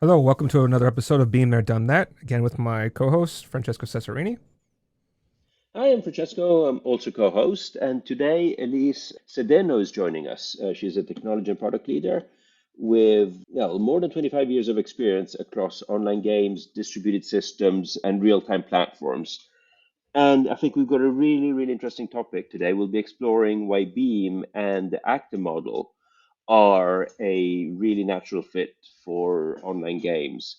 Hello, welcome to another episode of Being There, Done That. Again with my co-host Francesco Cesarini. Hi, I'm Francesco. I'm also co-host, and today Ellyse Cedeno is joining us. She's a technology and product leader with more than 25 years of experience across online games, distributed systems, and real-time platforms. And I think we've got a really, really interesting topic today. We'll be exploring why Beam and the actor model are a really natural fit for online games.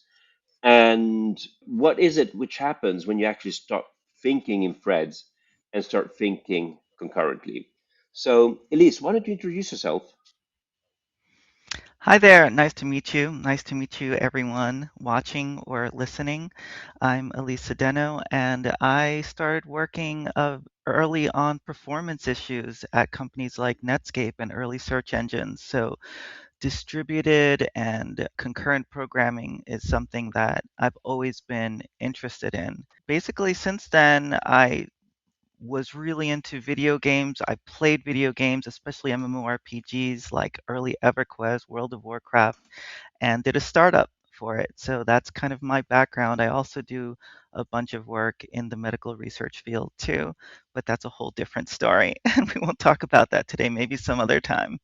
And what is it which happens when you actually start thinking in threads and start thinking concurrently? So, Elise, why don't you introduce yourself? Hi there. Nice to meet you. Nice to meet you, everyone watching or listening. I'm Ellyse Cedeno, and I started working early on performance issues at companies like Netscape and early search engines. So, distributed and concurrent programming is something that I've always been interested in. Basically, since then, I was really into video games. I played video games, especially MMORPGs like early EverQuest, World of Warcraft, and did a startup for it. So that's kind of my background. I also do a bunch of work in the medical research field too, but that's a whole different story. And we won't talk about that today, maybe some other time.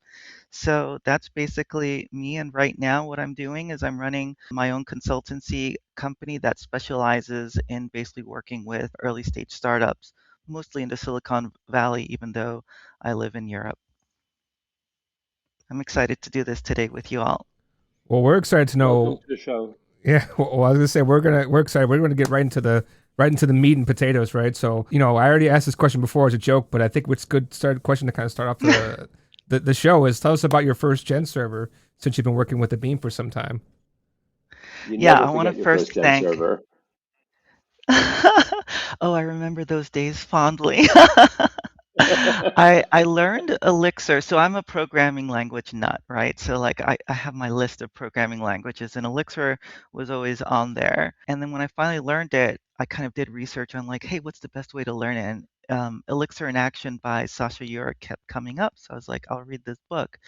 So that's basically me. And right now, what I'm doing is I'm running my own consultancy company that specializes in basically working with early stage startups, mostly in the Silicon Valley, even though I live in Europe. I'm excited to do this today with you all. Well, we're excited to Welcome know. to the show. Yeah, well, I was gonna say we're excited. We're gonna get right into the meat and potatoes, right? So, I already asked this question before as a joke, but I think what's good start question to kind of start off the show is tell us about your first gen server since you've been working with the Beam for some time. You Yeah, never I want to forget your first first gen thank. server. Oh, I remember those days fondly. I learned Elixir, so I'm a programming language nut, right? So like I have my list of programming languages and Elixir was always on there. And then when I finally learned it, I kind of did research on like, hey, what's the best way to learn it? And Elixir in Action by Sasha Yurick kept coming up. So I was like, I'll read this book.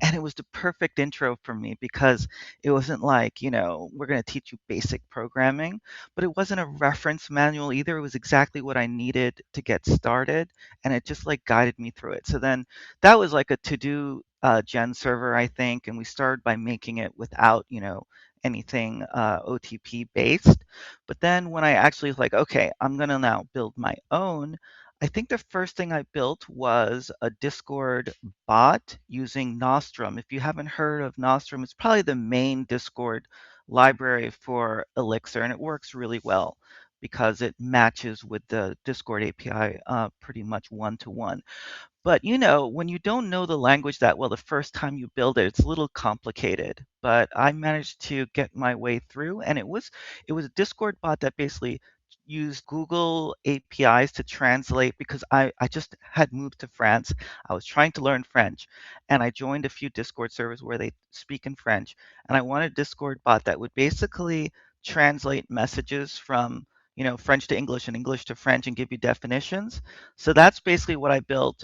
And it was the perfect intro for me because it wasn't like, we're going to teach you basic programming, but it wasn't a reference manual either. It was exactly what I needed to get started. And it just like guided me through it. So then that was like a to do gen server, I think. And we started by making it without, anything OTP based. But then when I actually was like, okay, I'm going to now build my own. I think the first thing I built was a Discord bot using Nostrum. If you haven't heard of Nostrum, it's probably the main Discord library for Elixir, and it works really well because it matches with the Discord API pretty much one to one. But when you don't know the language that well the first time you build it, it's a little complicated. But I managed to get my way through, and it was a Discord bot that basically used Google APIs to translate because I just had moved to France. I was trying to learn French, and I joined a few Discord servers where they speak in French, and I wanted a Discord bot that would basically translate messages from French to English and English to French and give you definitions. So that's basically what I built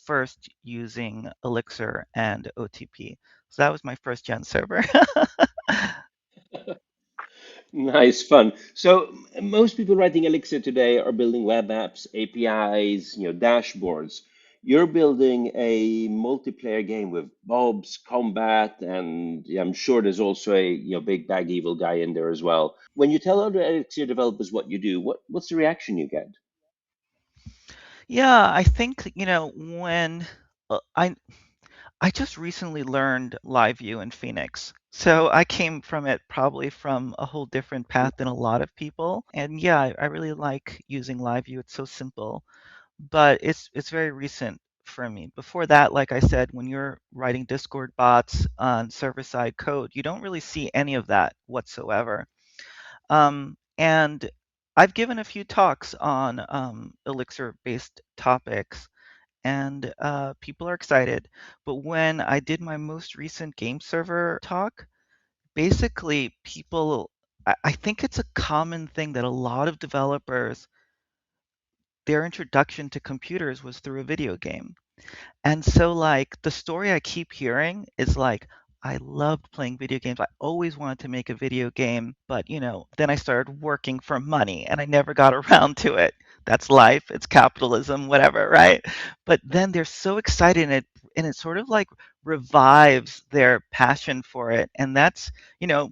first using Elixir and OTP. So that was my first gen server. Nice, fun. So most people writing Elixir today are building web apps, APIs, dashboards. You're building a multiplayer game with mobs, combat, and yeah, I'm sure there's also a big bad evil guy in there as well. When you tell other Elixir developers what you do, what's the reaction you get? Yeah, I think, when I just recently learned live view in Phoenix. So I came from it probably from a whole different path than a lot of people. And yeah, I really like using live view. It's so simple. But it's very recent for me. Before that, like I said, when you're writing Discord bots on server-side code, you don't really see any of that whatsoever. And I've given a few talks on Elixir-based topics, and people are excited. But when I did my most recent game server talk, basically people, I think it's a common thing that a lot of developers, their introduction to computers was through a video game. And so, like, the story I keep hearing is like, I loved playing video games. I always wanted to make a video game, but then I started working for money and I never got around to it. That's life, it's capitalism, whatever, right? But then they're so excited and it sort of like revives their passion for it. And that's, you know,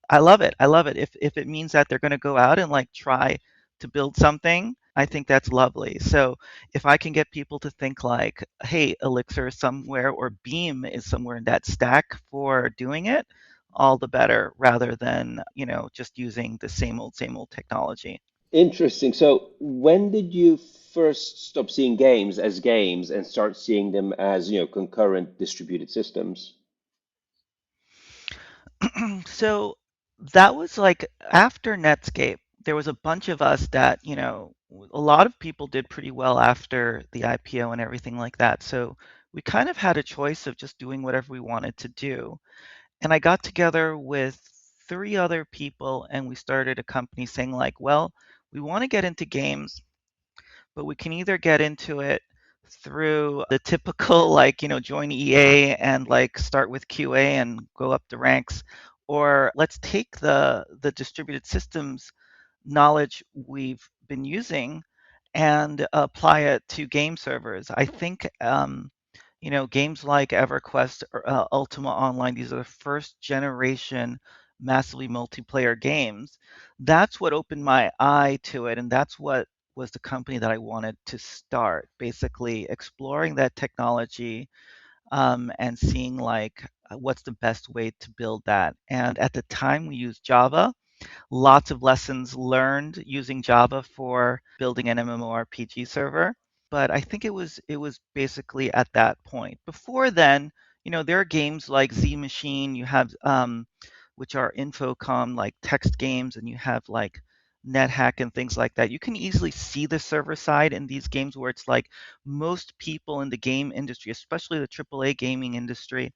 I love it. I love it. If it means that they're going to go out and like try to build something, I think that's lovely. So if I can get people to think like, hey, Elixir is somewhere or Beam is somewhere in that stack for doing it, all the better, rather than, just using the same old technology. Interesting. So, when did you first stop seeing games as games and start seeing them as, concurrent distributed systems? So that was like after Netscape, there was a bunch of us that, a lot of people did pretty well after the IPO and everything like that. So we kind of had a choice of just doing whatever we wanted to do. And I got together with three other people and we started a company saying like, well, we want to get into games, but we can either get into it through the typical like join EA and like start with QA and go up the ranks, or let's take the distributed systems knowledge we've been using and apply it to game servers. I think games like EverQuest or Ultima Online, these are the first generation massively multiplayer games. That's what opened my eye to it, and that's what was the company that I wanted to start, basically exploring that technology and seeing like what's the best way to build that. And at the time, we used Java. Lots of lessons learned using Java for building an MMORPG server. But I think it was basically at that point. Before then, there are games like Z Machine. You have which are Infocom like text games, and you have like NetHack and things like that. You can easily see the server side in these games where it's like most people in the game industry, especially the AAA gaming industry,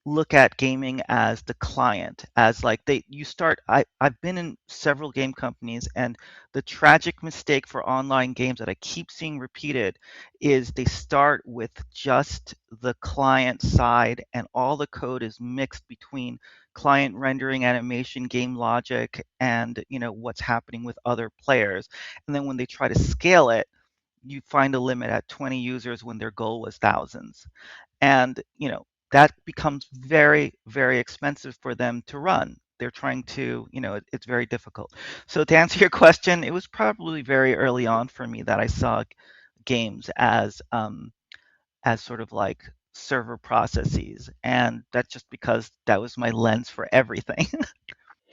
look at gaming as the client, as like I've been in several game companies, and the tragic mistake for online games that I keep seeing repeated is they start with just the client side and all the code is mixed between client rendering, animation, game logic, and what's happening with other players. And then when they try to scale it, you find a limit at 20 users when their goal was thousands. And that becomes very, very expensive for them to run. They're trying to, it's very difficult. So to answer your question, it was probably very early on for me that I saw games as sort of like server processes, and that's just because that was my lens for everything.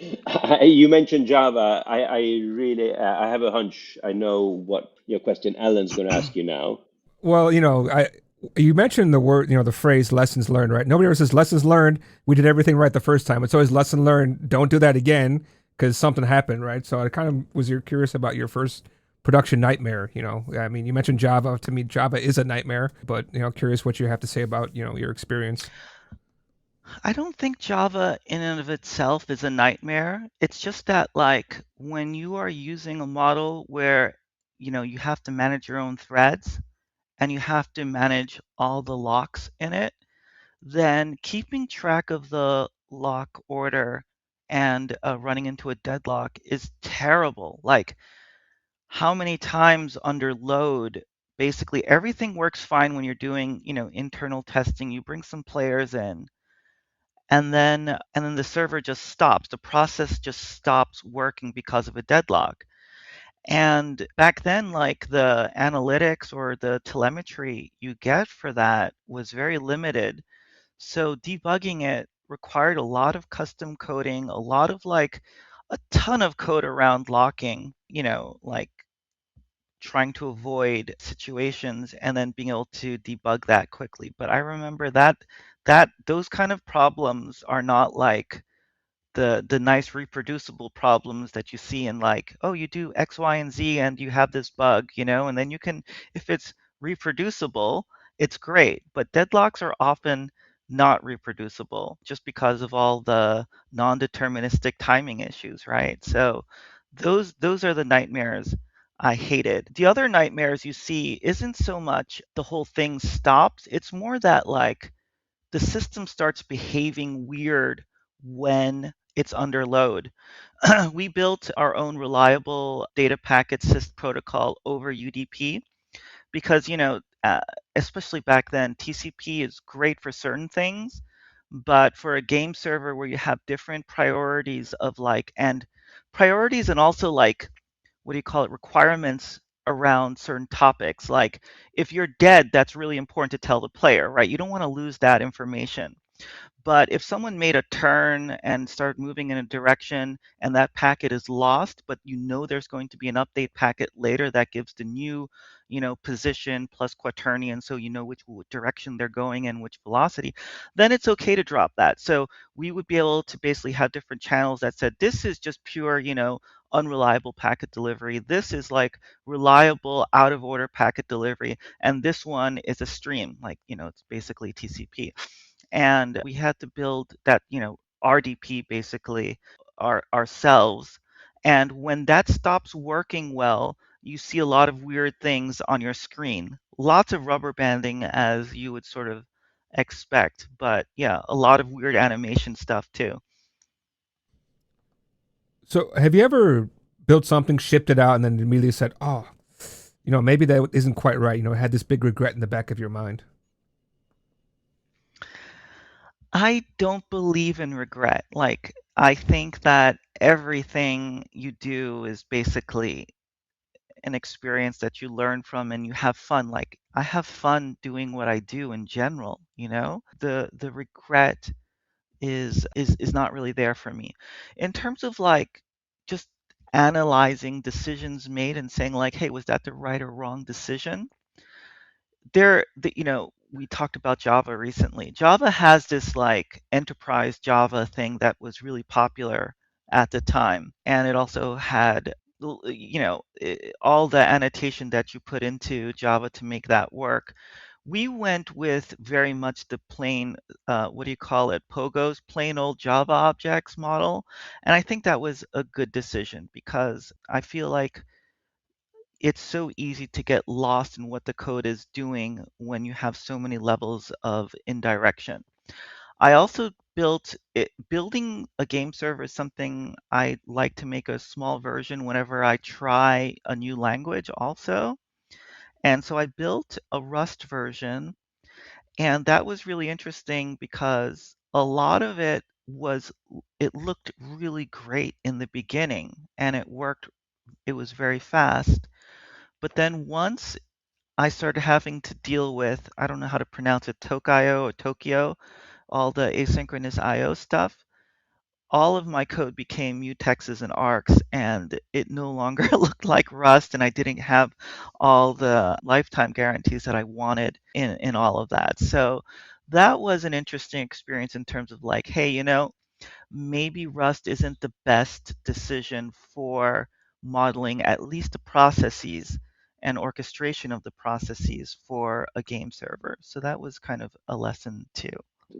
You mentioned Java. I really, I have a hunch. I know what your question Alan's going to ask you now. Well, you mentioned the word, the phrase lessons learned, right? Nobody ever says lessons learned. We did everything right the first time. It's always lesson learned. Don't do that again because something happened, right? So I kind of was curious about your first production nightmare. I mean, you mentioned Java. To me, Java is a nightmare, but curious what you have to say about your experience. I don't think Java in and of itself is a nightmare. It's just that like when you are using a model where you have to manage your own threads and you have to manage all the locks in it, then keeping track of the lock order and running into a deadlock is terrible. Like how many times under load, basically everything works fine when you're doing, internal testing. You bring some players in, and then the server just stops. The process just stops working because of a deadlock. And back then, like the analytics or the telemetry you get for that was very limited. So debugging it required a lot of custom coding, a lot of like a ton of code around locking, like trying to avoid situations and then being able to debug that quickly. But I remember that those kind of problems are not like the nice reproducible problems that you see in like, oh, you do X, Y, and Z and you have this bug, and then you can, if it's reproducible, it's great. But deadlocks are often not reproducible just because of all the non-deterministic timing issues, right? So those are the nightmares I hated. The other nightmares you see isn't so much the whole thing stops, it's more that like the system starts behaving weird when it's under load. We built our own reliable data packet sys protocol over UDP because, especially back then, TCP is great for certain things, but for a game server where you have different priorities of like, and priorities and also like, what do you call it, requirements around certain topics. Like if you're dead, that's really important to tell the player, right? You don't want to lose that information. But if someone made a turn and started moving in a direction and that packet is lost, but there's going to be an update packet later that gives the new, position plus quaternion, so you know which direction they're going and which velocity, then it's okay to drop that. So we would be able to basically have different channels that said, this is just pure, unreliable packet delivery. This is like reliable out of order packet delivery. And this one is a stream, like, it's basically TCP. And we had to build that, RDP basically ourselves. And when that stops working well, you see a lot of weird things on your screen. Lots of rubber banding as you would sort of expect, but yeah, a lot of weird animation stuff too. So have you ever built something, shipped it out, and then immediately said, "Oh, maybe that isn't quite right." Had this big regret in the back of your mind. I don't believe in regret. Like, I think that everything you do is basically an experience that you learn from and you have fun. Like, I have fun doing what I do in general, you know? The regret is not really there for me. In terms of like just analyzing decisions made and saying like, hey, was that the right or wrong decision? We talked about Java recently. Java has this like enterprise Java thing that was really popular at the time, and it also had all the annotation that you put into Java to make that work. We went with very much the plain, what do you call it, POGOs, plain old Java objects model, and I think that was a good decision because I feel like it's so easy to get lost in what the code is doing when you have so many levels of indirection. I also building a game server is something I like to make a small version whenever I try a new language also. And so I built a Rust version, and that was really interesting because a lot of it looked really great in the beginning and it was very fast. But then once I started having to deal with, I don't know how to pronounce it, Tokio or Tokyo, all the asynchronous IO stuff. All of my code became mutexes and arcs, and it no longer looked like Rust, and I didn't have all the lifetime guarantees that I wanted in all of that. So that was an interesting experience in terms of like, hey, maybe Rust isn't the best decision for modeling at least the processes and orchestration of the processes for a game server. So that was kind of a lesson too.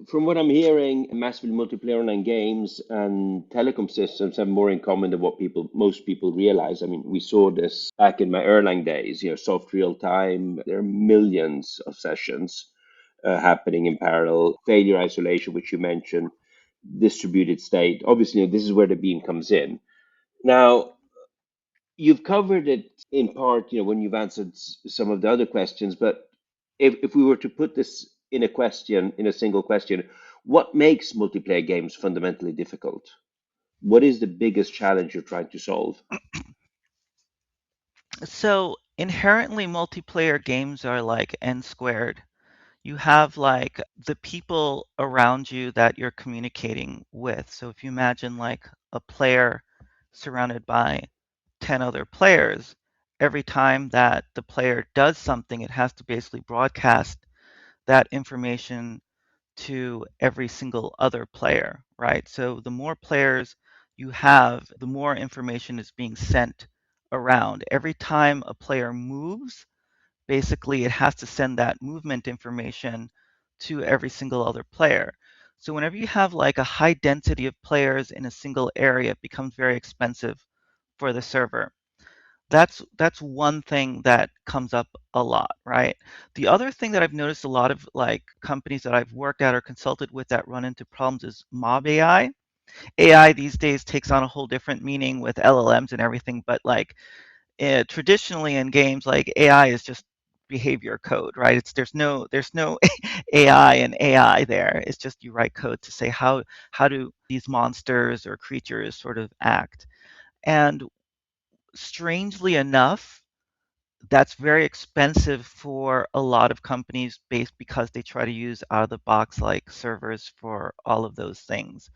From what I'm hearing, massively multiplayer online games and telecom systems have more in common than what most people realize. I mean, we saw this back in my Erlang days, soft real time. There are millions of sessions happening in parallel. Failure isolation, which you mentioned, distributed state. Obviously, this is where the beam comes in. Now, you've covered it in part, when you've answered some of the other questions, but if we were to put this in a single question, what makes multiplayer games fundamentally difficult? What is the biggest challenge you're trying to solve? So inherently multiplayer games are like n squared. You have like the people around you that you're communicating with. So if you imagine like a player surrounded by 10 other players, every time that the player does something, it has to basically broadcast that information to every single other player, right? So the more players you have, the more information is being sent around. Every time a player moves, basically it has to send that movement information to every single other player. So whenever you have like a high density of players in a single area, it becomes very expensive for the server. That's one thing that comes up a lot, right? The other thing that I've noticed a lot of like companies that I've worked at or consulted with that run into problems is mob AI. AI these days takes on a whole different meaning with LLMs and everything, but like traditionally in games, like AI is just behavior code, right? It's there's no AI and AI there. It's just you write code to say how do these monsters or creatures sort of act. And strangely enough, that's very expensive for a lot of companies based because they try to use out of the box like servers for all of those things.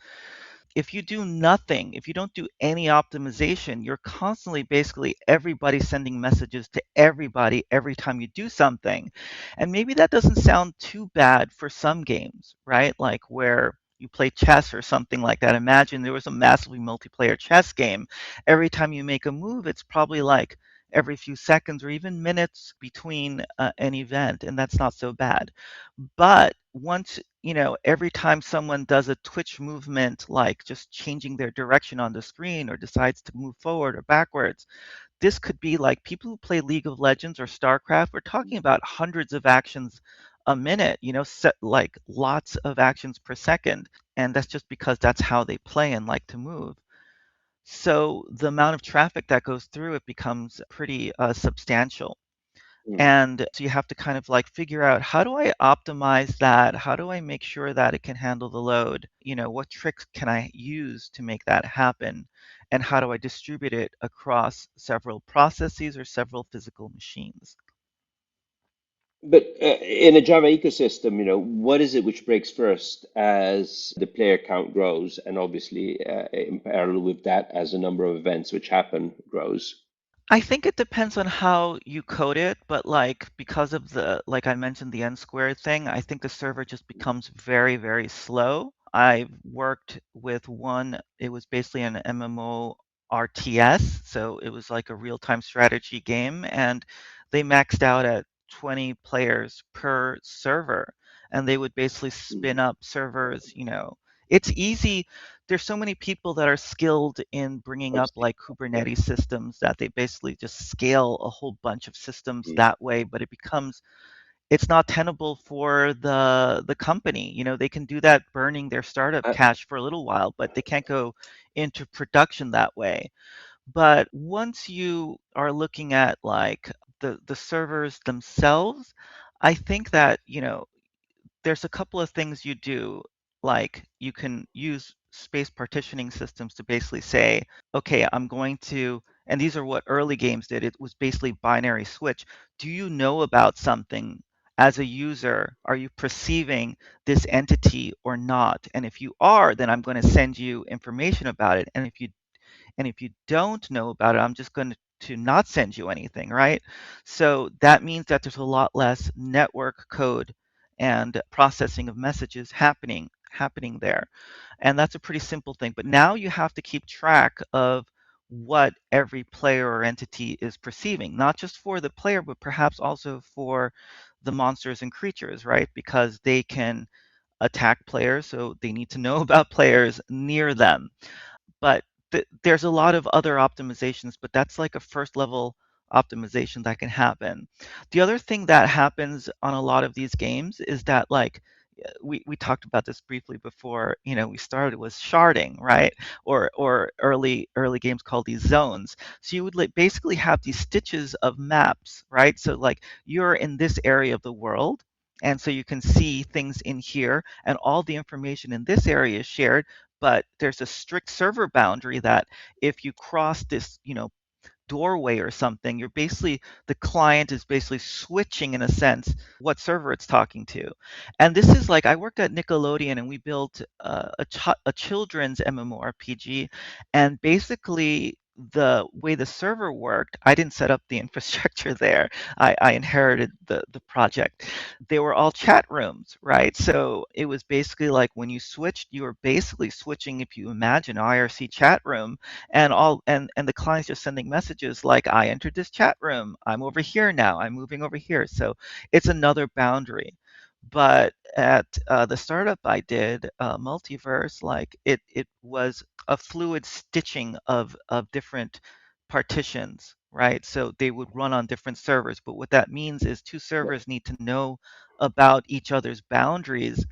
If you do nothing, if you don't do any optimization, you're constantly basically everybody sending messages to everybody every time you do something. And maybe that doesn't sound too bad for some games, right? Like where you play chess or something like that. Imagine there was a massively multiplayer chess game. Every time you make a move, it's probably like every few seconds or even minutes between an event, and that's not so bad. But once, every time someone does a twitch movement, like just changing their direction on the screen or decides to move forward or backwards, this could be like people who play League of Legends or StarCraft. We're talking about hundreds of actions a minute, set like lots of actions per second. And that's just because that's how they play and like to move. So the amount of traffic that goes through it becomes pretty substantial. Mm. And so you have to kind of like figure out how do I optimize that? How do I make sure that it can handle the load? What tricks can I use to make that happen? And how do I distribute it across several processes or several physical machines? But in a Java ecosystem, what is it which breaks first as the player count grows, and obviously in parallel with that, as the number of events which happen grows? I think it depends on how you code it, but like because of like I mentioned, the n squared thing, I think the server just becomes very, very slow. I've worked with one, it was basically an MMORTS, so it was like a real-time strategy game, and they maxed out at 20 players per server, and they would basically spin Mm. up servers, It's easy. There's so many people that are skilled in bringing up Obviously, like yeah. Kubernetes systems that they basically just scale a whole bunch of systems Mm. that way, but it's not tenable for the company. They can do that burning their startup Uh, cash for a little while, but they can't go into production that way. But once you are looking at like the servers themselves, I think that, there's a couple of things you do, like you can use space partitioning systems to basically say, okay, I'm going to, and these are what early games did. It was basically binary switch. Do you know about something as a user? Are you perceiving this entity or not? And if you are, then I'm going to send you information about it. And if you don't know about it, I'm just going to not send you anything, right? So that means that there's a lot less network code and processing of messages happening there. And that's a pretty simple thing. But now you have to keep track of what every player or entity is perceiving, not just for the player, but perhaps also for the monsters and creatures, right? Because they can attack players, so they need to know about players near them. But there's a lot of other optimizations, but that's like a first level optimization that can happen. The other thing that happens on a lot of these games is that like we talked about this briefly before, we started, was sharding, right? Or early games called these zones. So you would like basically have these stitches of maps, right? So like you're in this area of the world, and so you can see things in here, and all the information in this area is shared, but there's a strict server boundary that if you cross this, doorway or something, the client is basically switching in a sense what server it's talking to. And this is like I worked at Nickelodeon and we built a children's MMORPG, and basically the way the server worked, I didn't set up the infrastructure there. I inherited the project. They were all chat rooms, right? So it was basically like when you switched, you were basically switching, if you imagine IRC chat room, and the client's just sending messages like, I entered this chat room, I'm over here now, I'm moving over here. So it's another boundary. But at the startup I did, Multiverse, like it was a fluid stitching of different partitions right? So they would run on different servers. But what that means is two servers need to know about each other's boundaries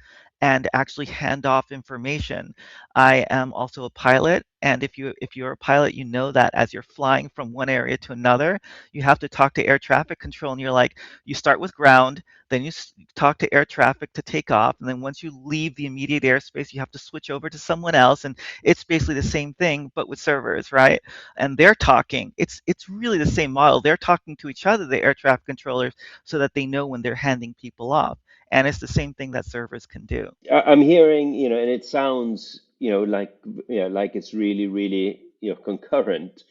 and actually hand off information. I am also a pilot, and if you're a pilot, you know that as you're flying from one area to another, you have to talk to air traffic control, and you're like, you start with ground, then you talk to air traffic to take off, and then once you leave the immediate airspace, you have to switch over to someone else, and it's basically the same thing but with servers, right? And they're talking. It's really the same model. They're talking to each other, the air traffic controllers, so that they know when they're handing people off. And it's the same thing that servers can do. I'm hearing, and it sounds, like it's really, really, concurrent.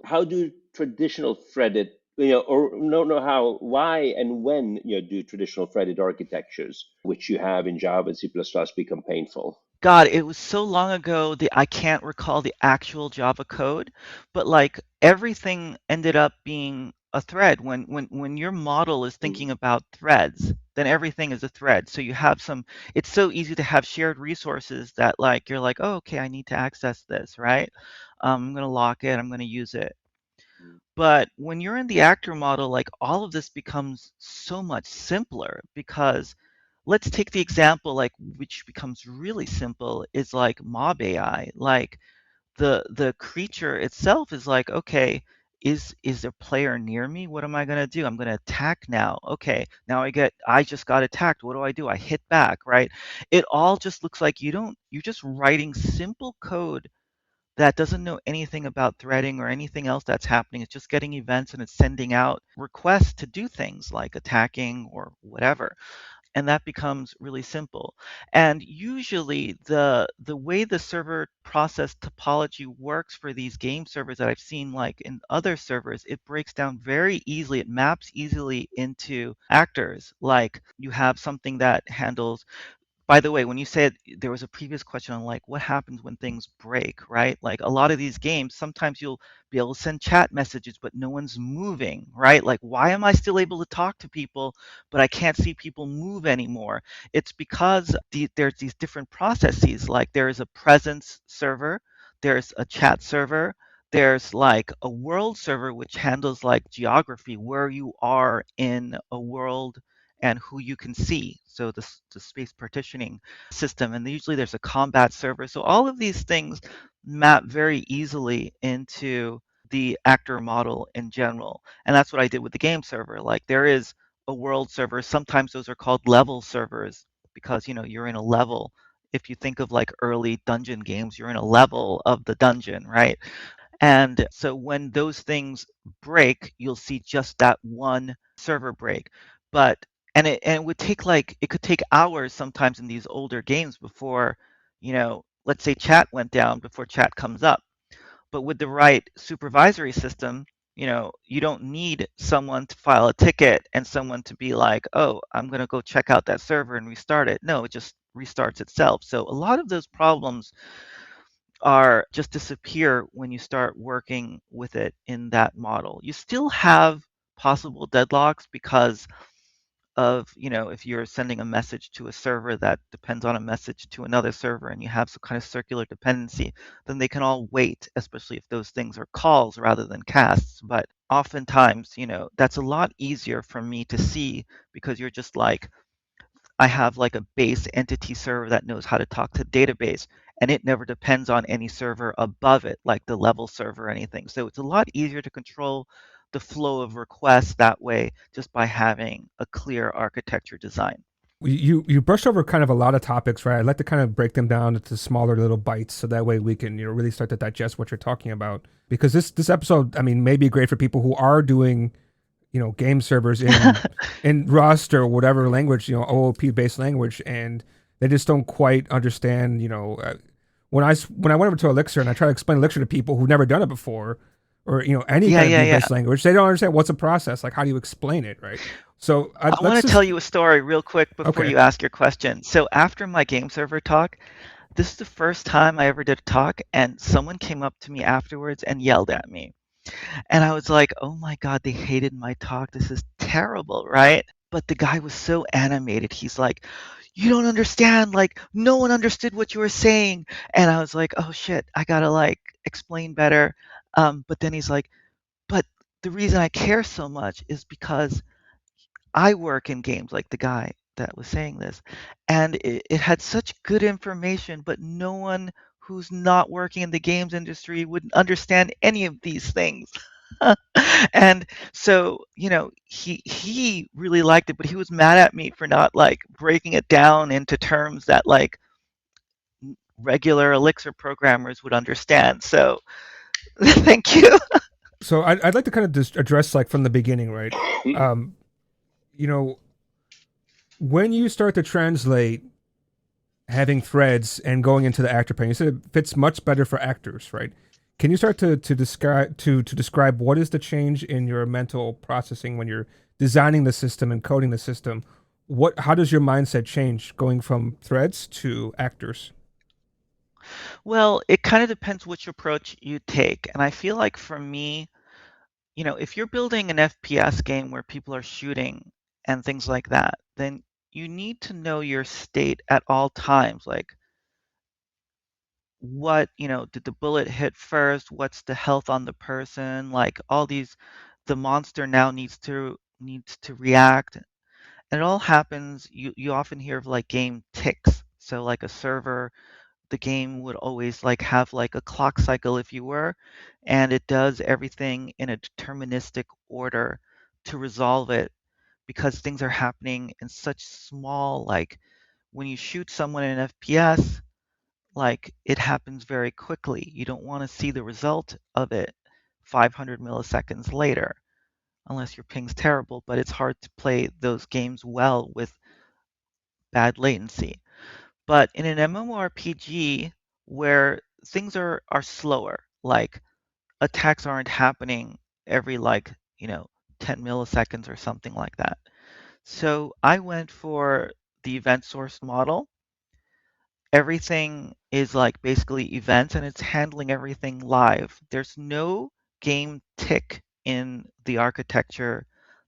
How do traditional threaded, or no, how, why, and when, do traditional threaded architectures, which you have in Java and C++, become painful? God, it was so long ago that I can't recall the actual Java code, but like everything ended up being a thread. When your model is Mm, thinking about threads, then everything is a thread. So you have some, it's so easy to have shared resources that like you're like, oh, okay, I need to access this, right? I'm gonna lock it, I'm gonna use it. mm, But when you're in the actor model, like all of this becomes so much simpler because let's take the example like which becomes really simple is like mob AI. Like the creature itself is like, okay, is a player near me? What am I gonna do? I'm gonna attack now. Okay, now I just got attacked. What do? I hit back, right? It all just looks like you're just writing simple code that doesn't know anything about threading or anything else that's happening. It's just getting events and it's sending out requests to do things like attacking or whatever. And that becomes really simple. And usually the way the server process topology works for these game servers that I've seen like in other servers, it breaks down very easily. It maps easily into actors. Like you have something that handles, by the way, when you said there was a previous question on like what happens when things break, right? Like a lot of these games, sometimes you'll be able to send chat messages, but no one's moving, right? Like, why am I still able to talk to people, but I can't see people move anymore? It's because there's these different processes. Like there is a presence server, there's a chat server, there's like a world server, which handles like geography, where you are in a world and who you can see. So the space partitioning system, and usually there's a combat server. So all of these things map very easily into the actor model in general. And that's what I did with the game server. Like there is a world server. Sometimes those are called level servers because you're in a level. If you think of like early dungeon games, you're in a level of the dungeon, right? And so when those things break, you'll see just that one server break. But and it would take like it could take hours sometimes in these older games before, let's say chat went down before chat comes up. But with the right supervisory system, you don't need someone to file a ticket and someone to be like, oh, I'm going to go check out that server and restart it. No, it just restarts itself. So a lot of those problems are just disappear when you start working with it in that model. You still have possible deadlocks because of, if you're sending a message to a server that depends on a message to another server and you have some kind of circular dependency, then they can all wait, especially if those things are calls rather than casts. But oftentimes, that's a lot easier for me to see because you're just like, I have like a base entity server that knows how to talk to database, and it never depends on any server above it, like the level server or anything. So it's a lot easier to control the flow of requests that way just by having a clear architecture design. You brushed over kind of a lot of topics, right? I'd like to kind of break them down into smaller little bites so that way we can really start to digest what you're talking about. Because this episode, I mean, may be great for people who are doing game servers in Rust or whatever language, OOP based language, and they just don't quite understand. When I went over to Elixir and I try to explain Elixir to people who've never done it before, or any Yeah, kind of yeah, view yeah. based language, they don't understand what's a process. Like, how do you explain it, right? So I let's want to tell just you a story real quick before okay. you ask your question. So after my game server talk, this is the first time I ever did a talk, and someone came up to me afterwards and yelled at me. And I was like, oh my God, they hated my talk. This is terrible, right? But the guy was so animated. He's like, you don't understand. Like, no one understood what you were saying. And I was like, oh shit, I gotta like explain better. But then he's like, but the reason I care so much is because I work in games like the guy that was saying this, and it had such good information, but no one who's not working in the games industry would understand any of these things. And so, he really liked it, but he was mad at me for not like breaking it down into terms that like regular Elixir programmers would understand. So, thank you. So I'd like to kind of just address like from the beginning, right? Um, you know, when you start to translate having threads and going into the actor pane, you said it fits much better for actors, right? Can you start to describe what is the change in your mental processing when you're designing the system and coding the system? How does your mindset change going from threads to actors? Well, it kind of depends which approach you take. And I feel like for me, if you're building an FPS game where people are shooting and things like that, then you need to know your state at all times. Like, did the bullet hit first? What's the health on the person? Like all these, the monster now needs to react. And it all happens, you often hear of like game ticks. So like a server, the game would always like have like a clock cycle if you were, and it does everything in a deterministic order to resolve it because things are happening in such small, like when you shoot someone in an FPS, like it happens very quickly. You don't want to see the result of it 500 milliseconds later unless your ping's terrible, but it's hard to play those games well with bad latency. But in an MMORPG where things are slower, like attacks aren't happening every like, 10 milliseconds or something like that. So I went for the event source model. Everything is like basically events and it's handling everything live. There's no game tick in the architecture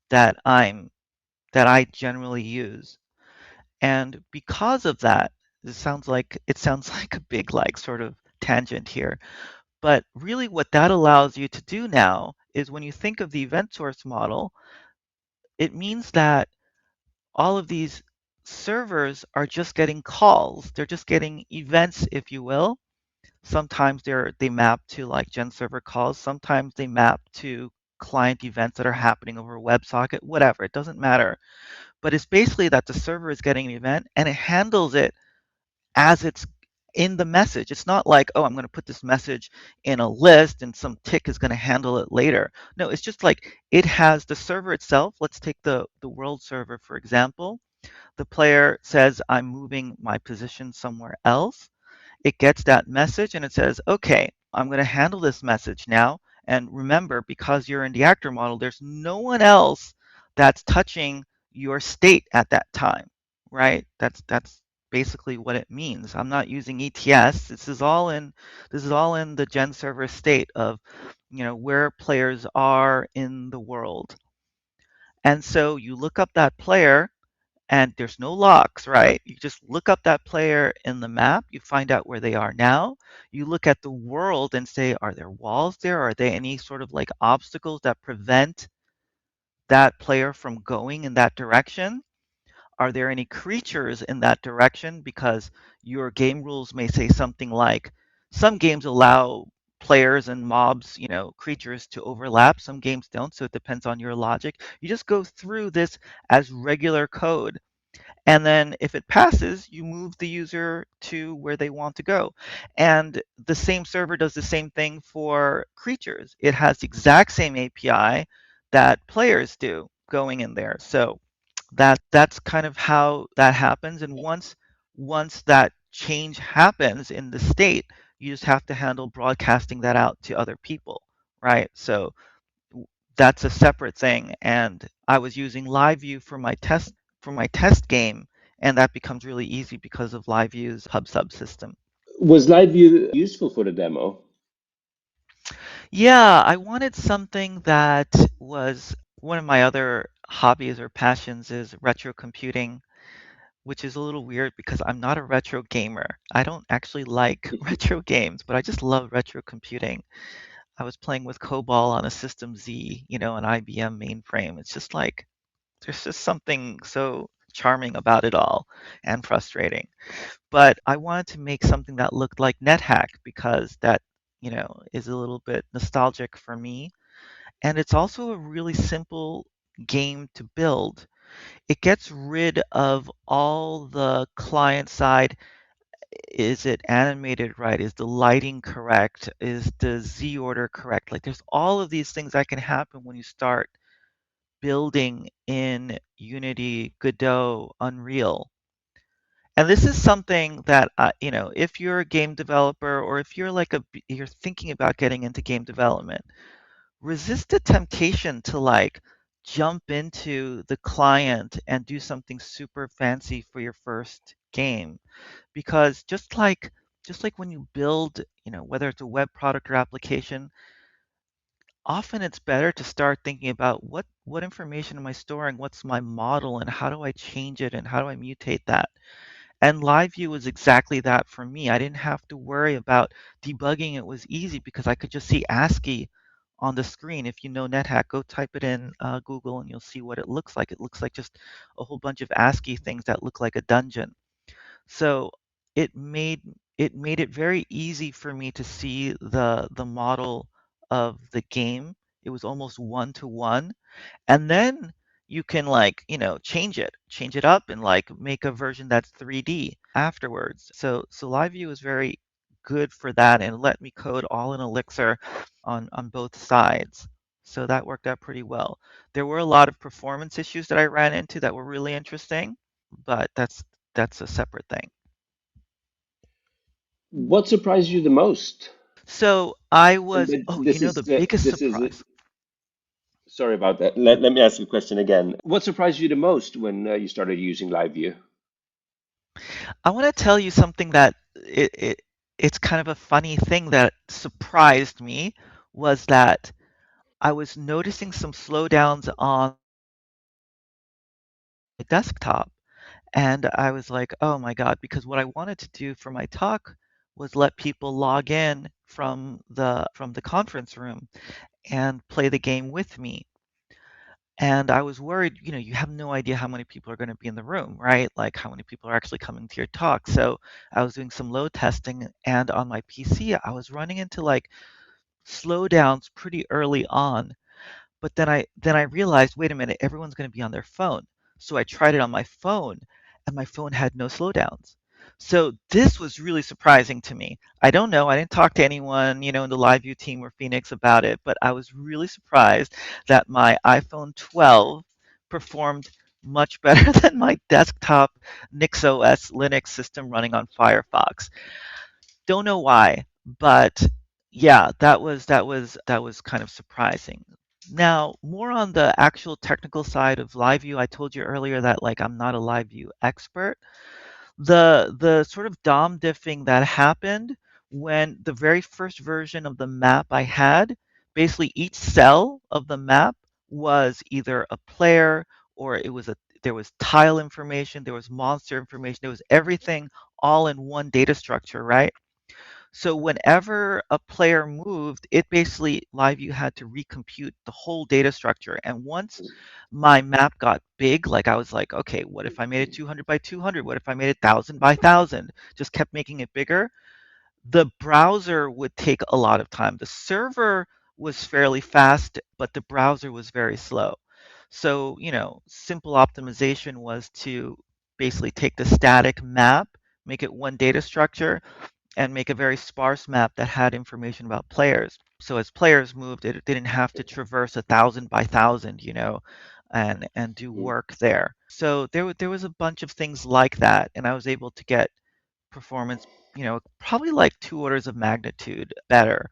that I generally use. And because of that, it sounds like a big like sort of tangent here. But really what that allows you to do now is when you think of the event source model, it means that all of these servers are just getting calls. They're just getting events, if you will. Sometimes they map to like gen server calls. Sometimes they map to client events that are happening over a WebSocket, whatever. It doesn't matter. But it's basically that the server is getting an event and it handles it as it's in the message. It's not like, oh, I'm going to put this message in a list and some tick is going to handle it later. No, it's just like it has the server itself. Let's take the world server, for example. The player says, I'm moving my position somewhere else. It gets that message and it says, okay, I'm going to handle this message now. And remember, because you're in the actor model, there's no one else that's touching your state at that time, right? That's basically what it means. I'm not using ETS. This is all in the gen server state of, where players are in the world. And so you look up that player and there's no locks, right? You just look up that player in the map, you find out where they are now. You look at the world and say, are there walls there? Are there any sort of like obstacles that prevent that player from going in that direction? Are there any creatures in that direction? Because your game rules may say something like, some games allow players and mobs, creatures to overlap. Some games don't, so it depends on your logic. You just go through this as regular code. And then if it passes, you move the user to where they want to go. And the same server does the same thing for creatures. It has the exact same API that players do going in there. So that's kind of how that happens. And once that change happens in the state, you just have to handle broadcasting that out to other people, right? So that's a separate thing. And I was using LiveView for my test game, and that becomes really easy because of LiveView's pub subsystem. Was live view useful for the demo? Yeah, I wanted something that was one of my other hobbies or passions is retro computing, which is a little weird because I'm not a retro gamer. I don't actually like retro games, but I just love retro computing. I was playing with COBOL on a System Z, an IBM mainframe. It's just like there's just something so charming about it all and frustrating. But I wanted to make something that looked like NetHack because that, is a little bit nostalgic for me. And it's also a really simple game to build. It gets rid of all the client side. Is it animated right? Is the lighting correct? Is the Z order correct? Like there's all of these things that can happen when you start building in Unity, Godot, Unreal. And this is something that, if you're a game developer or if you're you're thinking about getting into game development, resist the temptation to jump into the client and do something super fancy for your first game. Because just like when you build, whether it's a web product or application, often it's better to start thinking about what information am I storing, what's my model, and how do I change it and how do I mutate that. And live view was exactly that for me. I didn't have to worry about debugging. It was easy because I could just see ASCII on the screen. If you know NetHack, go type it in Google and you'll see what it looks like. It looks like just a whole bunch of ASCII things that look like a dungeon. So it made it very easy for me to see the model of the game. It was almost one to one. And then you can change it up and make a version that's 3D afterwards. So live view is very good for that and let me code all in Elixir on both sides. So that worked out pretty well. There were a lot of performance issues that I ran into that were really interesting, but that's a separate thing. What surprised you the most? So I And was, oh, the biggest this is surprise. sorry about that. Let me ask you a question again. What surprised you the most when you started using LiveView? I want to tell you something that it's kind of a funny thing that surprised me was that I was noticing some slowdowns on my desktop. And I was like, oh my God, because what I wanted to do for my talk was let people log in from the conference room and play the game with me. And I was worried, you have no idea how many people are going to be in the room, right? Like how many people are actually coming to your talk. So I was doing some load testing and on my PC, I was running into slowdowns pretty early on. But then I realized, wait a minute, everyone's going to be on their phone. So I tried it on my phone, and my phone had no slowdowns. So this was really surprising to me. I don't know. I didn't talk to anyone, in the LiveView team or Phoenix about it, but I was really surprised that my iPhone 12 performed much better than my desktop NixOS Linux system running on Firefox. Don't know why, but yeah, that was kind of surprising. Now, more on the actual technical side of LiveView, I told you earlier that I'm not a LiveView expert. The sort of DOM diffing that happened when the very first version of the map I had, basically each cell of the map was either a player or there was tile information, there was monster information, there was everything all in one data structure, right? So whenever a player moved, it basically LiveView had to recompute the whole data structure. And once my map got big, I was like, okay, what if I made it 200 by 200? What if I made it 1000 by 1000? Just kept making it bigger. The browser would take a lot of time. The server was fairly fast, but the browser was very slow. So, simple optimization was to basically take the static map, make it one data structure, and make a very sparse map that had information about players. So as players moved, it didn't have to traverse 1000 by 1000, and do Mhm. work there. So there was a bunch of things like that, and I was able to get performance, probably like 2 orders of magnitude better,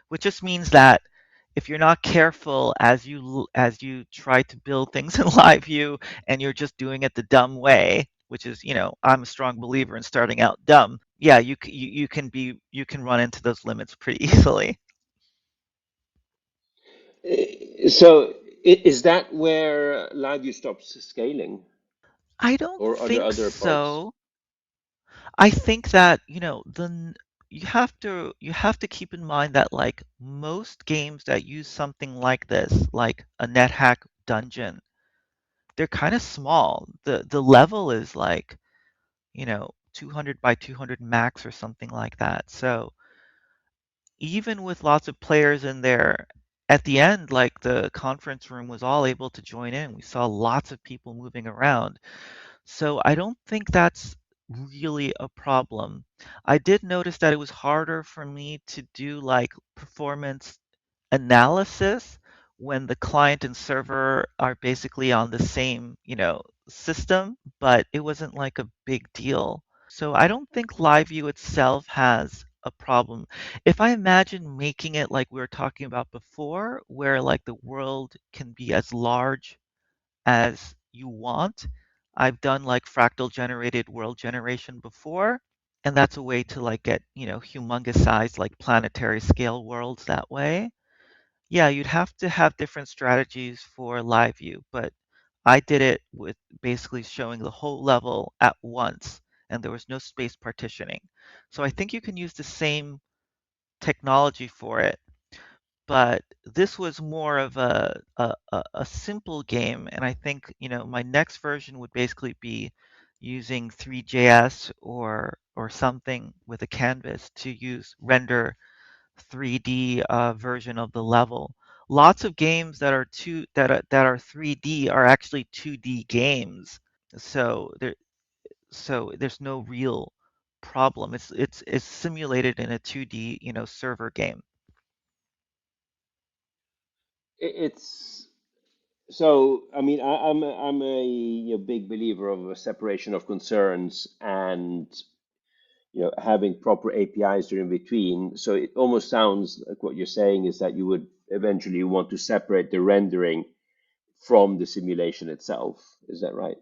which just means that if you're not careful as you try to build things in live view and you're just doing it the dumb way, which is, I'm a strong believer in starting out dumb. Yeah, you can run into those limits pretty easily. So is that where LiveView stops scaling, I don't or are there think other parts? so. I think that, you have to keep in mind that like most games that use something like this, like a NetHack dungeon, they're kind of small. The level is like, 200 by 200 max or something like that. So even with lots of players in there, at the end, like the conference room was all able to join in. We saw lots of people moving around. So I don't think that's really a problem. I did notice that it was harder for me to do like performance analysis when the client and server are basically on the same, system, but it wasn't like a big deal. So I don't think live view itself has a problem. If I imagine making it like we were talking about before, where like the world can be as large as you want. I've done like fractal generated world generation before, and that's a way to like get, humongous size like planetary scale worlds that way. Yeah, you'd have to have different strategies for live view, but I did it with basically showing the whole level at once, and there was no space partitioning. So I think you can use the same technology for it, but this was more of a simple game, and I think, my next version would basically be using 3JS or something with a canvas to use render 3D version of the level. Lots of games that are 3D are actually 2D games, so there's no real problem. It's simulated in a 2D, server game. It's so. I mean, I'm a big believer of a separation of concerns and having proper APIs in between. So it almost sounds like what you're saying is that you would eventually want to separate the rendering from the simulation itself. Is that right?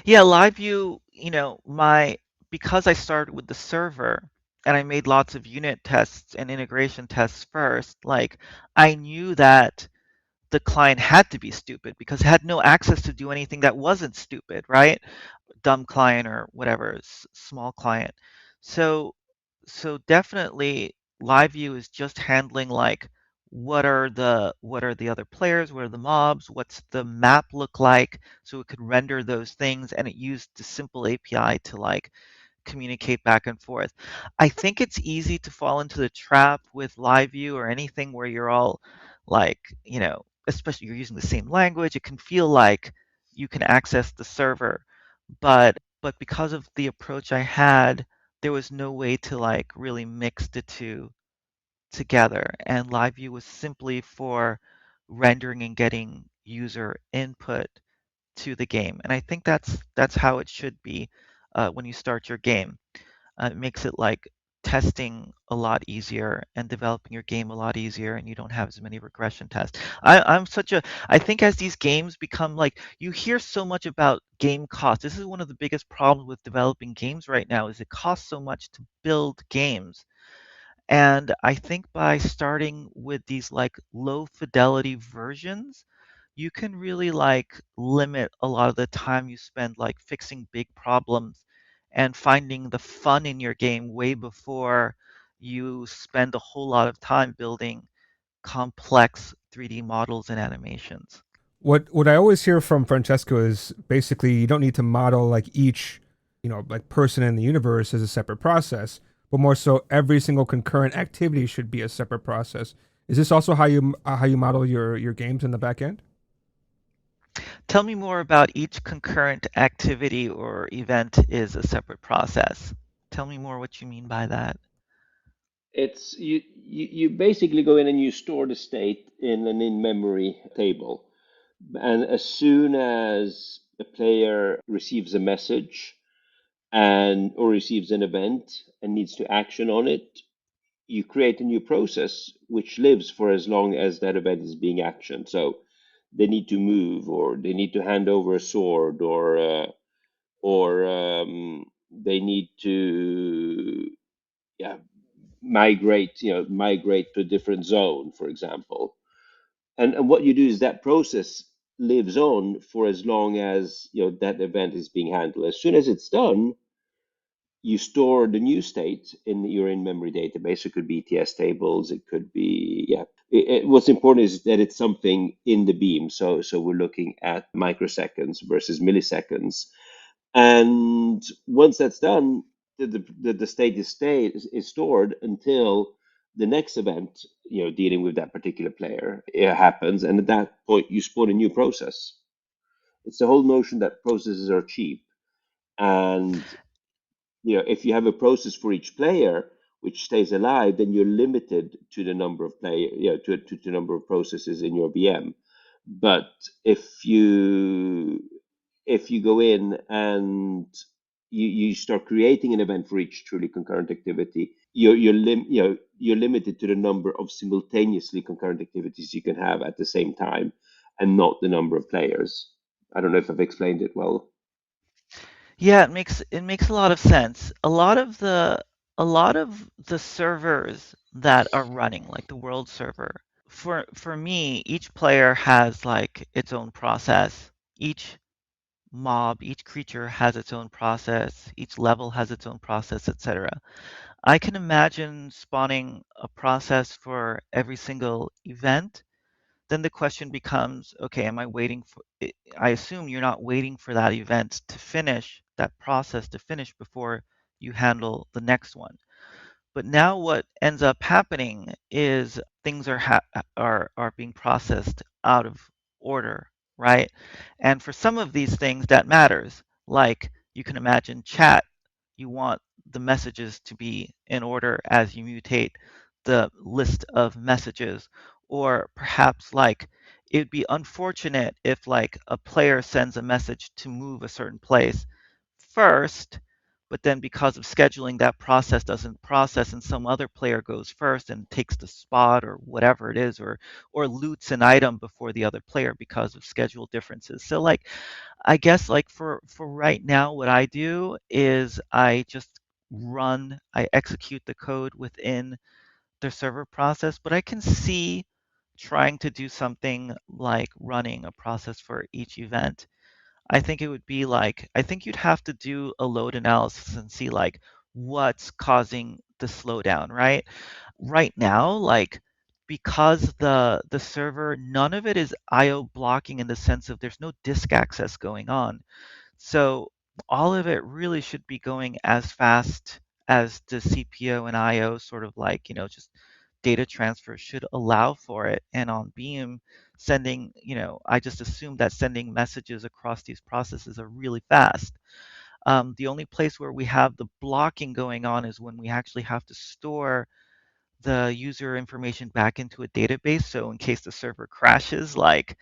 Yeah, live view, my because I started with the server and I made lots of unit tests and integration tests first, like I knew that the client had to be stupid because it had no access to do anything that wasn't stupid, right? Dumb client or whatever, small client. So so definitely live view is just handling like what are the other players, what are the mobs, what's the map look like, so it could render those things, and it used the simple API to like communicate back and forth. I think it's easy to fall into the trap with live view or anything where you're all like, especially you're using the same language, it can feel like you can access the server, but because of the approach I had, there was no way to like really mix the two together. And live view was simply for rendering and getting user input to the game. And I think that's how it should be when you start your game. It makes it like testing a lot easier and developing your game a lot easier, and you don't have as many regression tests. I think as these games become like, you hear so much about game cost. This is one of the biggest problems with developing games right now is it costs so much to build games. And I think by starting with these like low fidelity versions, you can really like limit a lot of the time you spend like fixing big problems and finding the fun in your game way before you spend a whole lot of time building complex 3D models and animations. What I always hear from Francesco is basically you don't need to model like each, like person in the universe as a separate process, but more so every single concurrent activity should be a separate process. Is this also how you model your games in the back end? Tell me more about each concurrent activity or event is a separate process. Tell me more what you mean by that. It's you basically go in and you store the state in an in-memory table. And as soon as a player receives a message and or receives an event and needs to action on it, you create a new process which lives for as long as that event is being actioned. So they need to move, or they need to hand over a sword, or they need to, yeah, migrate to a different zone, for example. And what you do is that process lives on for as long as that event is being handled. As soon as it's done, you store the new state in your in-memory database. It could be ETS tables. It could be, yeah. What's important is that it's something in the beam. So we're looking at microseconds versus milliseconds. And once that's done, the state is stored until the next event, dealing with that particular player, it happens. And at that point, you spawn a new process. It's the whole notion that processes are cheap. And if you have a process for each player which stays alive, then you're limited to the number of to the number of processes in your VM. But if you go in and you start creating an event for each truly concurrent activity, you're limited to the number of simultaneously concurrent activities you can have at the same time, and not the number of players. I don't know if I've explained it well. Yeah, it makes a lot of sense. A lot of the servers that are running, like the world server, for me, each player has like its own process. Each mob, each creature has its own process. Each level has its own process, etc. I can imagine spawning a process for every single event. Then the question becomes, okay, am I waiting for I assume you're not waiting for that event to finish, that process to finish before you handle the next one. But now what ends up happening is things are being processed out of order, right? And for some of these things that matters, like you can imagine chat, you want the messages to be in order as you mutate the list of messages, or perhaps like it'd be unfortunate if like a player sends a message to move a certain place first, but then because of scheduling, that process doesn't process and some other player goes first and takes the spot or whatever it is, or loots an item before the other player because of schedule differences. So like I guess like for right now, what I do is I execute the code within the server process, but I can see trying to do something like running a process for each event. I think it would be like, I think you'd have to do a load analysis and see like what's causing the slowdown, right? Right now, like because the server, none of it is IO blocking in the sense of there's no disk access going on. So all of it really should be going as fast as the CPO and IO sort of like, just data transfer should allow for it. And on Beam, sending, I just assume that sending messages across these processes are really fast. The only place where we have the blocking going on is when we actually have to store the user information back into a database. So in case the server crashes, like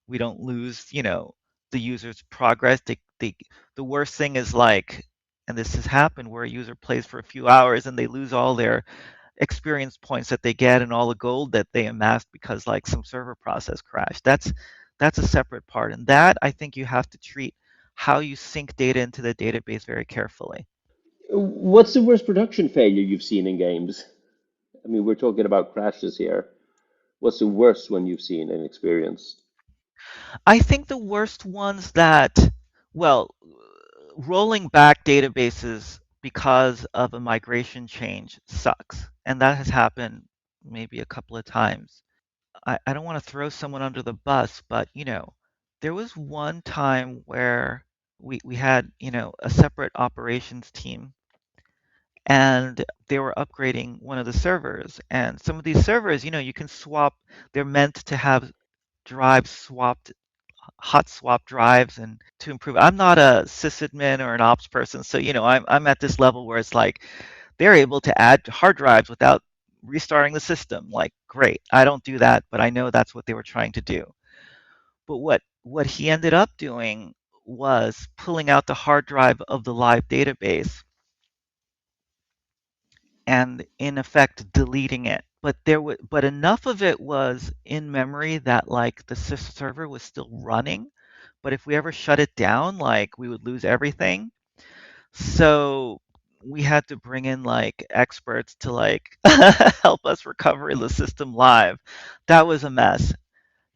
we don't lose, the user's progress. The worst thing is like, and this has happened where a user plays for a few hours and they lose all their experience points that they get and all the gold that they amassed because like some server process crashed. That's a separate part. And that I think you have to treat how you sync data into the database very carefully. What's the worst production failure you've seen in games? I mean, we're talking about crashes here. What's the worst one you've seen and experienced? I think the worst ones that, well, rolling back databases because of a migration change sucks. And that has happened maybe a couple of times. I don't want to throw someone under the bus, but there was one time where we had, a separate operations team and they were upgrading one of the servers. And some of these servers, you can swap, they're meant to have drives swapped, hot swap drives and to improve. I'm not a sysadmin or an ops person, so I'm at this level where it's like they're able to add hard drives without restarting the system. Like, great. I don't do that, but I know that's what they were trying to do. But what he ended up doing was pulling out the hard drive of the live database and in effect deleting it. But enough of it was in memory that like the server was still running. But if we ever shut it down, like we would lose everything. So we had to bring in like experts to like help us recover the system live. That was a mess,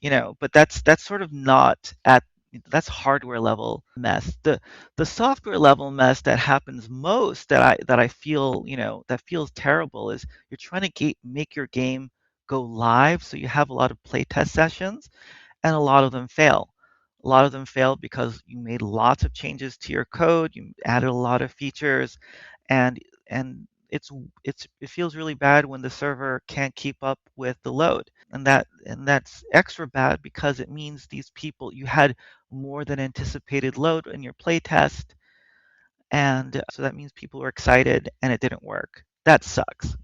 but that's sort of not at That's hardware level mess. The software level mess that happens most, that I feel, that feels terrible, is you're trying to make your game go live. So you have a lot of playtest sessions, and a lot of them fail. A lot of them fail because you made lots of changes to your code, you added a lot of features, and it feels really bad when the server can't keep up with the load. And that's extra bad because it means these people, you had more than anticipated load in your playtest, and so that means people were excited and it didn't work. That sucks.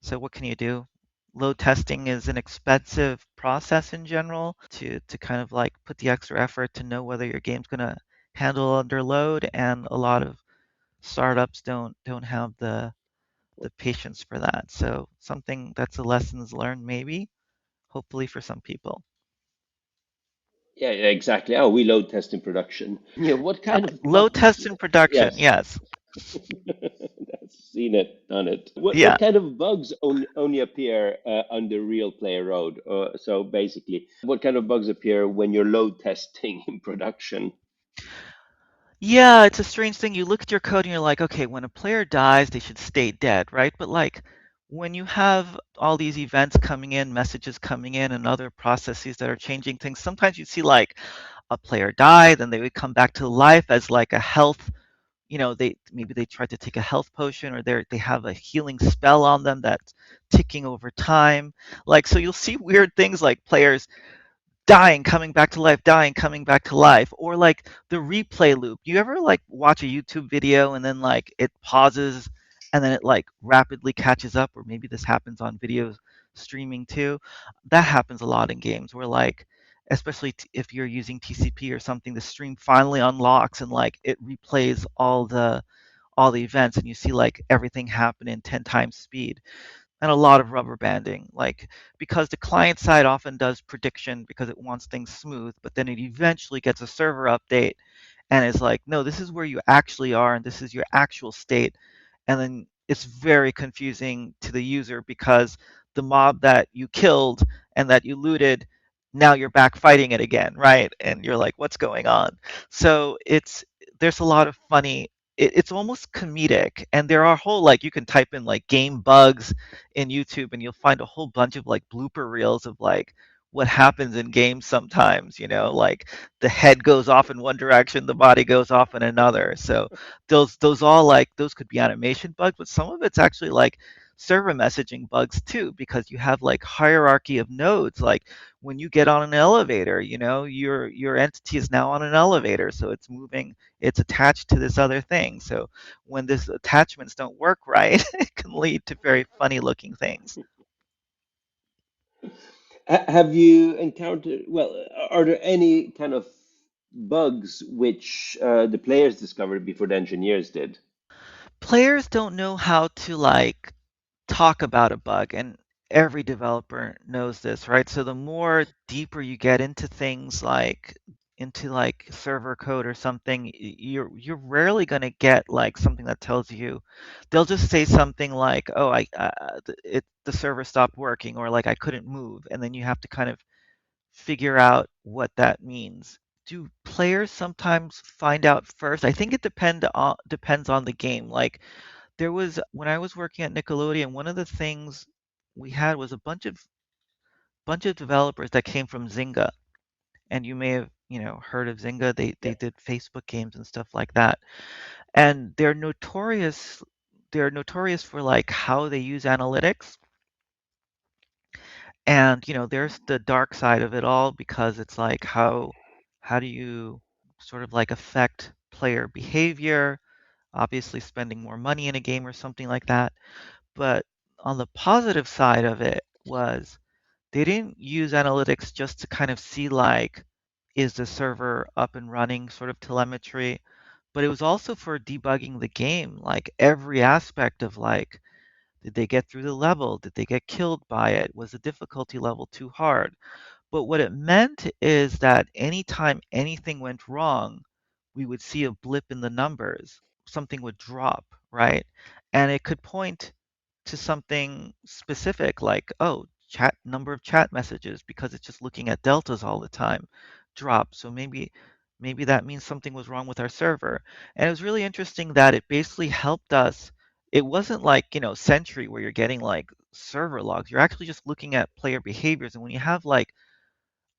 So what can you do? Load testing is an expensive process in general to kind of like put the extra effort to know whether your game's gonna handle under load, and a lot of startups don't have the patience for that. So something that's a lessons learned, maybe, hopefully for some people. Yeah, yeah, exactly. Oh, we load test in production. Yeah, what kind of Load test bugs? in production, Yes, yes. I've seen it, done it. What Yeah. kind of bugs only appear under real player road? So basically, what kind of bugs appear when you're load testing in production? Yeah, it's a strange thing. You look at your code and you're like, okay, when a player dies, they should stay dead, right? But like when you have all these events coming in, messages coming in, and other processes that are changing things, sometimes you see like a player die, then they would come back to life as like a health, they maybe they tried to take a health potion, or they have a healing spell on them that's ticking over time. Like, so you'll see weird things like players dying, coming back to life, dying, coming back to life, or like the replay loop. You ever like watch a YouTube video and then like it pauses and then it like rapidly catches up? Or maybe this happens on video streaming too. That happens a lot in games where like, especially if you're using TCP or something, the stream finally unlocks and like it replays all the events, and you see like everything happen in 10 times speed, and a lot of rubber banding, like, because the client side often does prediction because it wants things smooth, but then it eventually gets a server update and is like, no, this is where you actually are and this is your actual state. And then it's very confusing to the user because the mob that you killed and that you looted, now you're back fighting it again, right? And you're like, what's going on? So there's a lot of funny, it's almost comedic, and there are whole, like, you can type in like game bugs in YouTube and you'll find a whole bunch of like blooper reels of like what happens in games sometimes, like the head goes off in one direction, the body goes off in another. So those all, like, those could be animation bugs, but some of it's actually like server messaging bugs too, because you have like hierarchy of nodes. Like when you get on an elevator, your entity is now on an elevator, so it's moving, it's attached to this other thing. So when these attachments don't work right, it can lead to very funny looking things. Have you encountered, well, are there any kind of bugs which the players discovered before the engineers did? Players don't know how to like talk about a bug, and every developer knows this, right? So the more deeper you get into things, like into like server code or something, you're rarely going to get like something that tells you. They'll just say something like, oh, the server stopped working, or like I couldn't move, and then you have to kind of figure out what that means. Do players sometimes find out first? I think it depends on the game. Like, there was, when I was working at Nickelodeon, one of the things we had was a bunch of developers that came from Zynga, and you may have, heard of Zynga. They Yeah. did Facebook games and stuff like that, and they're notorious for like how they use analytics. And there's the dark side of it all, because it's like, how do you sort of like affect player behavior? Obviously, spending more money in a game or something like that. But on the positive side of it was, they didn't use analytics just to kind of see like, is the server up and running, sort of telemetry, but it was also for debugging the game, like every aspect of like, did they get through the level? Did they get killed by it? Was the difficulty level too hard? But what it meant is that anytime anything went wrong, we would see a blip in the numbers. Something would drop, right? And it could point to something specific like, oh, chat number of chat messages, because it's just looking at deltas all the time. drop. So maybe that means something was wrong with our server. And it was really interesting that it basically helped us. It wasn't like, Sentry where you're getting like server logs. You're actually just looking at player behaviors. And when you have like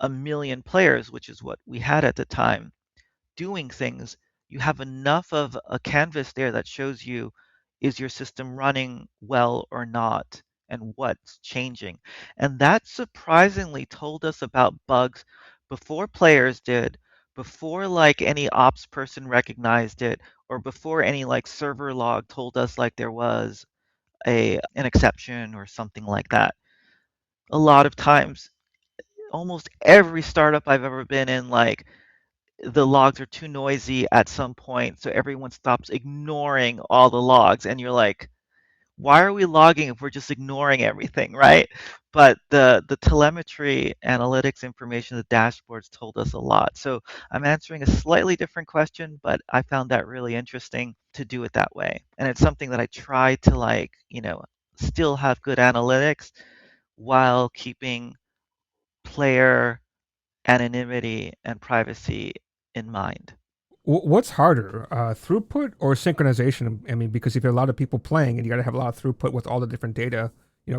a million players, which is what we had at the time, doing things, you have enough of a canvas there that shows you, is your system running well or not, and what's changing. And that surprisingly told us about bugs before players did, before like any ops person recognized it, or before any like server log told us like there was an exception or something like that. A lot of times, almost every startup I've ever been in, like the logs are too noisy at some point, so everyone stops ignoring all the logs, and you're like, why are we logging if we're just ignoring everything, right? But the telemetry analytics information, the dashboards told us a lot. So I'm answering a slightly different question, but I found that really interesting to do it that way. And it's something that I try to like, still have good analytics while keeping player anonymity and privacy in mind. What's harder, throughput or synchronization? I mean, because if you have a lot of people playing, and you got to have a lot of throughput with all the different data,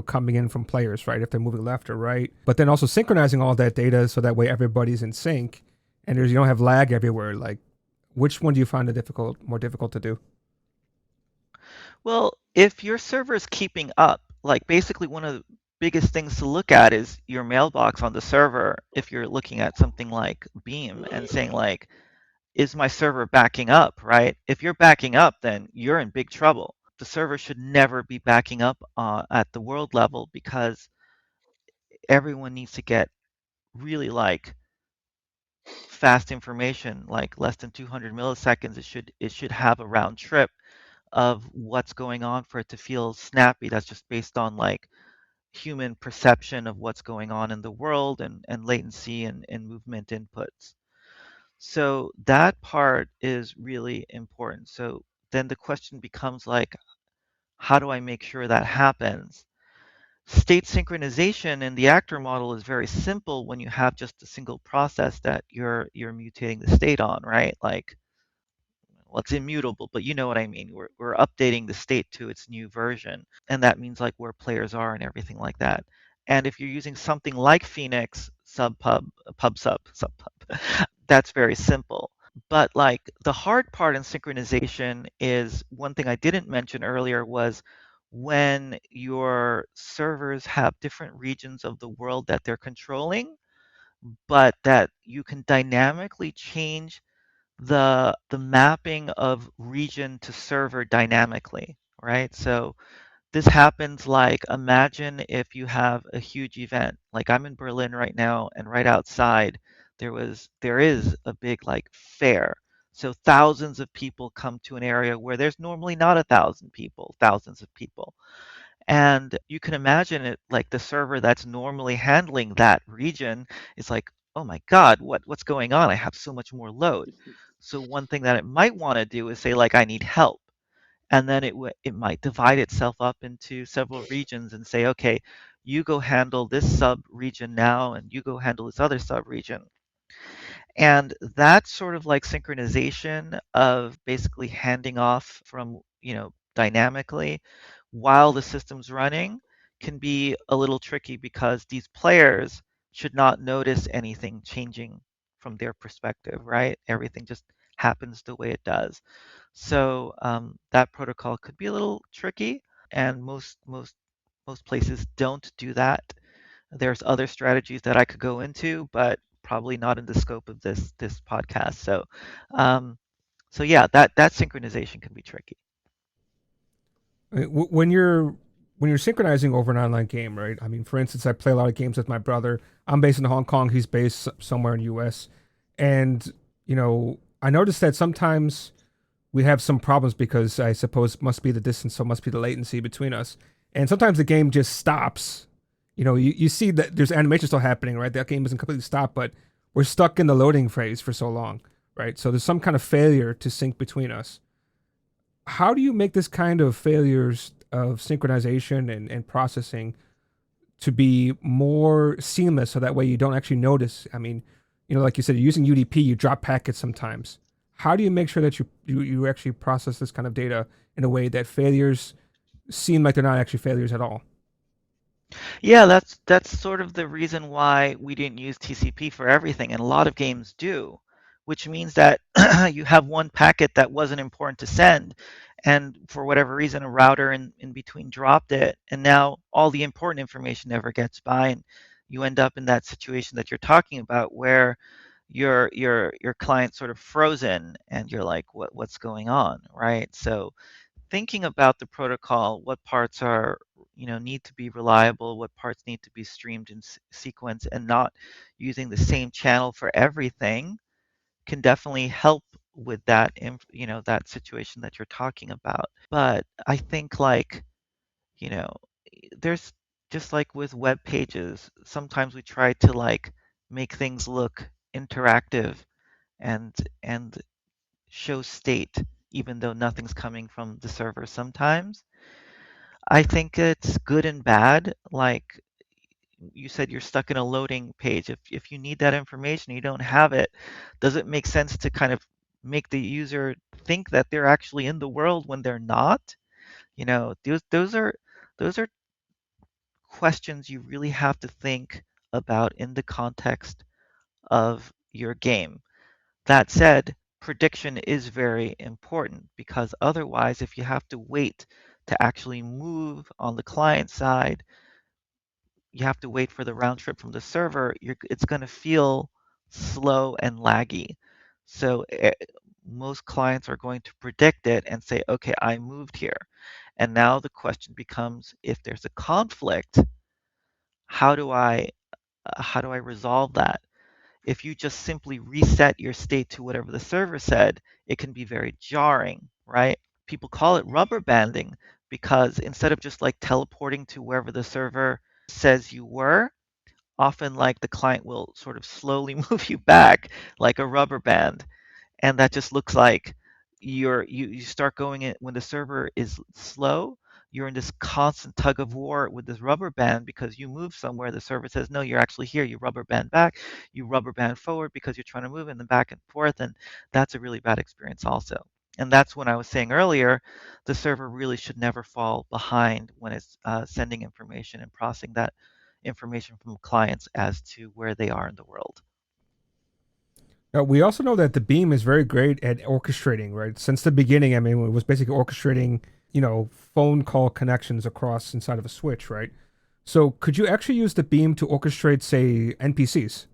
coming in from players, right? If they're moving left or right, but then also synchronizing all that data so that way everybody's in sync, and you don't have lag everywhere. Like, which one do you find more difficult to do? Well, if your server is keeping up, like basically one of the biggest things to look at is your mailbox on the server. If you're looking at something like Beam and saying like, is my server backing up, right? If you're backing up, then you're in big trouble. The server should never be backing up at the world level because everyone needs to get really like fast information, like less than 200 milliseconds. It should have a round trip of what's going on for it to feel snappy. That's just based on like human perception of what's going on in the world and latency and movement inputs. So that part is really important. So then the question becomes like, how do I make sure that happens? State synchronization in the actor model is very simple when you have just a single process that you're mutating the state on, right? Like, well, it's immutable, but you know what I mean. We're updating the state to its new version, and that means like where players are and everything like that. And if you're using something like Phoenix, subpub, subpub, that's very simple. But like the hard part in synchronization is one thing I didn't mention earlier was when your servers have different regions of the world that they're controlling, but that you can dynamically change the mapping of region to server dynamically, right? So this happens like imagine if you have a huge event. Like I'm in Berlin right now, and right outside there is a big like fair. So thousands of people come to an area where there's normally not 1,000 people, thousands of people. And you can imagine it like the server that's normally handling that region is like, oh my God, what's going on? I have so much more load. So one thing that it might want to do is say like, I need help. And then it might divide itself up into several regions and say, okay, you go handle this sub region now, and you go handle this other sub region. And that sort of like synchronization of basically handing off from, dynamically while the system's running can be a little tricky because these players should not notice anything changing from their perspective, right? Everything just happens the way it does. So that protocol could be a little tricky, and most places don't do that. There's other strategies that I could go into, but probably not in the scope of this podcast. Um, so yeah, that synchronization can be tricky. I mean, when you're synchronizing over an online game, right? I mean, for instance, I play a lot of games with my brother. I'm based in Hong Kong. He's based somewhere in the U.S. And I noticed that sometimes we have some problems because I suppose it must be the distance, so it must be the latency between us. And sometimes the game just stops. You see that there's animation still happening, right? That game isn't completely stopped, but we're stuck in the loading phase for so long, right? So there's some kind of failure to sync between us. How do you make this kind of failures of synchronization and processing to be more seamless so that way you don't actually notice? I mean, like you said, you're using UDP, you drop packets sometimes. How do you make sure that you actually process this kind of data in a way that failures seem like they're not actually failures at all? Yeah, that's sort of the reason why we didn't use TCP for everything, and a lot of games do, which means that you have one packet that wasn't important to send, and for whatever reason, a router in between dropped it, and now all the important information never gets by, and you end up in that situation that you're talking about where your client's sort of frozen, and you're like, what's going on, right? So thinking about the protocol, what parts are, need to be reliable, what parts need to be streamed in sequence, and not using the same channel for everything can definitely help with that, that situation that you're talking about. But I think you know, there's just like with web pages, sometimes we try to make things look interactive and and show state even though nothing's coming from the server sometimes. I think it's good and bad. Like you said, you're stuck in a loading page. If you need that information, you don't have it. Does it make sense to kind of make the user think that they're actually in the world when they're not? Those are questions you really have to think about in the context of your game. That said, prediction is very important because otherwise, if you have to wait to actually move on the client side, you have to wait for the round trip from the server, it's going to feel slow and laggy. So most clients are going to predict it and say, okay, I moved here. And now the question becomes, if there's a conflict, how do I resolve that? If you just simply reset your state to whatever the server said, it can be very jarring, right? People call it rubber banding because instead of just like teleporting to wherever the server says you were, often like the client will sort of slowly move you back like a rubber band, and that just looks like you start going in when the server is slow. You're in this constant tug of war with this rubber band because you move somewhere. The server says no, you're actually here. You rubber band back, you rubber band forward because you're trying to move, and then back and forth, and that's a really bad experience also. And that's when I was saying earlier, the server really should never fall behind when it's sending information and processing that information from clients as to where they are in the world. We also know that the Beam is very great at orchestrating, right? Since the beginning, I mean, it was basically orchestrating, phone call connections across inside of a switch, right? So could you actually use the Beam to orchestrate, say, NPCs?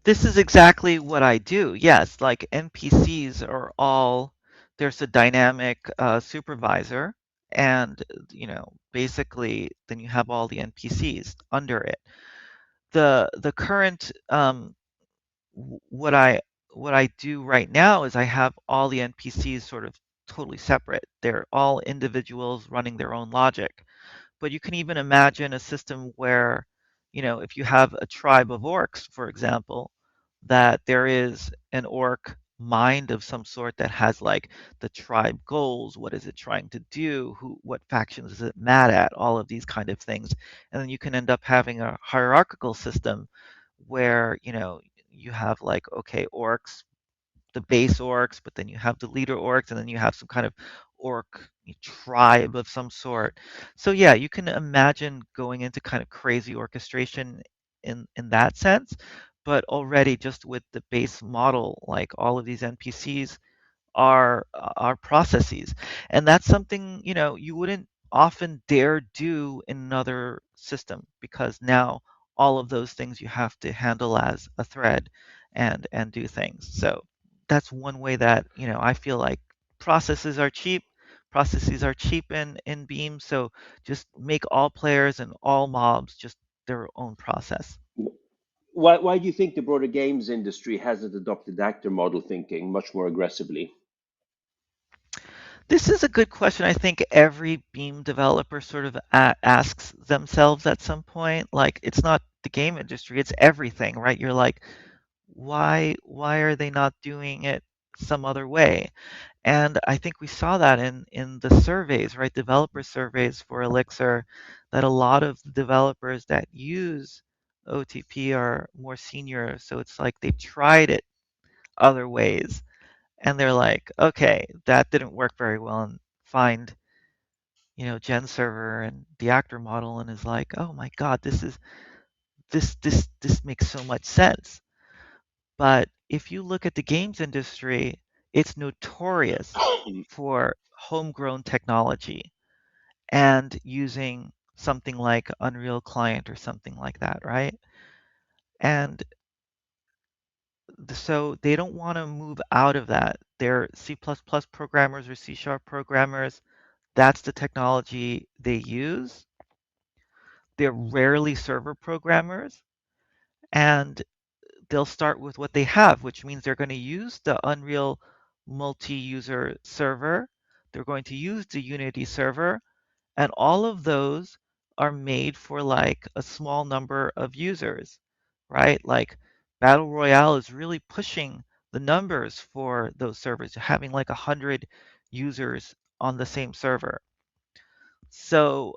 This is exactly what I do. Yes, like NPCs are all, there's a dynamic supervisor, and basically then you have all the NPCs under it. The current what I do right now is I have all the NPCs sort of totally separate. They're all individuals running their own logic. But you can even imagine a system where, if you have a tribe of orcs, for example, that there is an orc mind of some sort that has like the tribe goals, what is it trying to do, what factions is it mad at, all of these kind of things. And then you can end up having a hierarchical system where, you have like, okay, orcs, the base orcs, but then you have the leader orcs, and then you have some kind of orc tribe of some sort. So yeah, you can imagine going into kind of crazy orchestration in that sense, but already just with the base model, like all of these NPCs are processes, and that's something you wouldn't often dare do in another system because now all of those things you have to handle as a thread and do things. So that's one way that I feel like processes are cheap. Processes are cheap in Beam, so just make all players and all mobs just their own process. Why do you think the broader games industry hasn't adopted actor model thinking much more aggressively? This is a good question. I think every Beam developer sort of asks themselves at some point. Like, it's not the game industry, it's everything, right? You're like, why are they not doing it some other way? And I think we saw that in the surveys, right? Developer surveys for Elixir, that a lot of the developers that use OTP are more senior, so it's like they've tried it other ways, and they're like, okay, that didn't work very well, and find Gen server and the actor model, and is like, oh my God, this makes so much sense. But if you look at the games industry, it's notorious for homegrown technology and using something like Unreal Client or something like that, right? And so they don't want to move out of that. They're C++ programmers or C# programmers. That's the technology they use. They're rarely server programmers, and they'll start with what they have, which means they're going to use the Unreal multi-user server. They're going to use the Unity server, and all of those are made for like a small number of users, right? Like Battle Royale is really pushing the numbers for those servers, having like 100 users on the same server. So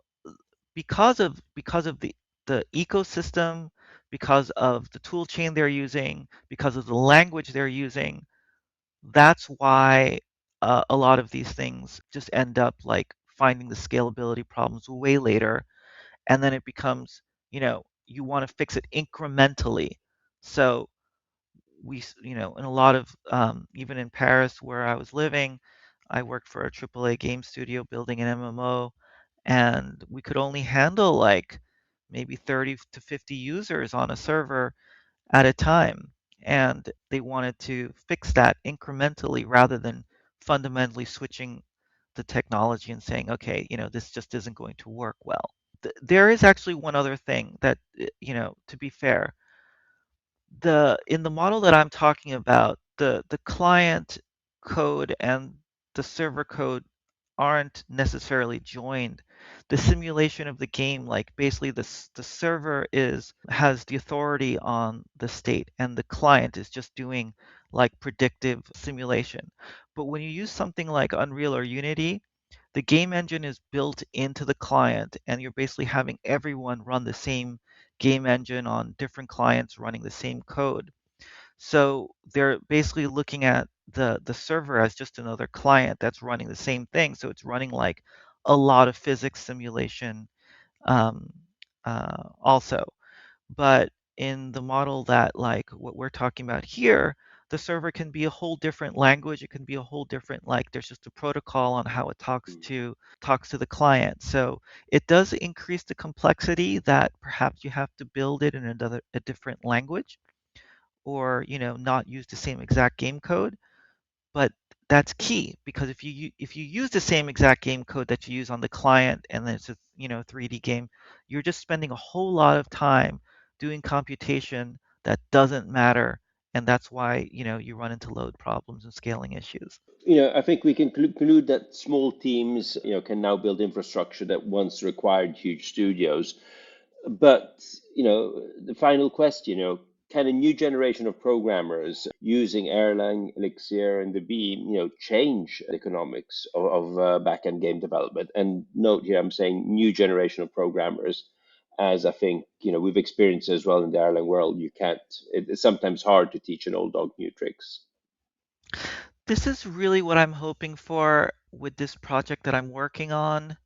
because of the ecosystem, because of the tool chain they're using, because of the language they're using, that's why a lot of these things just end up like finding the scalability problems way later, and then it becomes, you want to fix it incrementally. So in a lot of, even in Paris where I was living, I worked for a AAA game studio building an MMO, and we could only handle like maybe 30 to 50 users on a server at a time. And they wanted to fix that incrementally rather than fundamentally switching the technology and saying, okay, this just isn't going to work well. There is actually one other thing that, to be fair, in the model that I'm talking about, the client code and the server code aren't necessarily joined. The simulation of the game, like basically the server has the authority on the state, and the client is just doing like predictive simulation. But when you use something like Unreal or Unity, the game engine is built into the client, and you're basically having everyone run the same game engine on different clients running the same code. So they're basically looking at the server as just another client that's running the same thing. So it's running like a lot of physics simulation, um, also. But in the model that like what we're talking about here, the server can be a whole different language. It can be a whole different, like there's just a protocol on how it talks to the client. So it does increase the complexity that perhaps you have to build it in a different language, or not use the same exact game code. But that's key, because if you use the same exact game code that you use on the client, and then it's a 3D game, you're just spending a whole lot of time doing computation that doesn't matter, and that's why you run into load problems and scaling issues. I think we can conclude that small teams, can now build infrastructure that once required huge studios. But, the final question, can a new generation of programmers using Erlang, Elixir, and the Beam, change the economics of back-end game development? And note here, I'm saying new generation of programmers, as I think, we've experienced as well in the Erlang world. It's sometimes hard to teach an old dog new tricks. This is really what I'm hoping for with this project that I'm working on.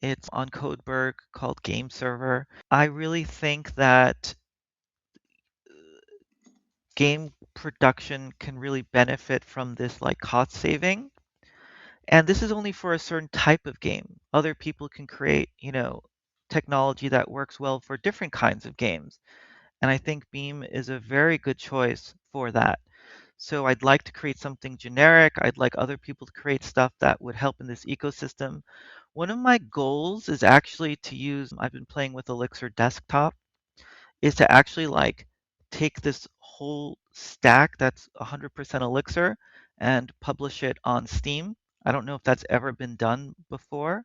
It's on Codeberg, called Game Server. I really think that game production can really benefit from this like cost saving. And this is only for a certain type of game. Other people can create, technology that works well for different kinds of games. And I think Beam is a very good choice for that. So I'd like to create something generic. I'd like other people to create stuff that would help in this ecosystem. One of my goals is actually to use, I've been playing with Elixir Desktop, is to actually like take this whole stack that's 100% Elixir and publish it on Steam. I don't know if that's ever been done before,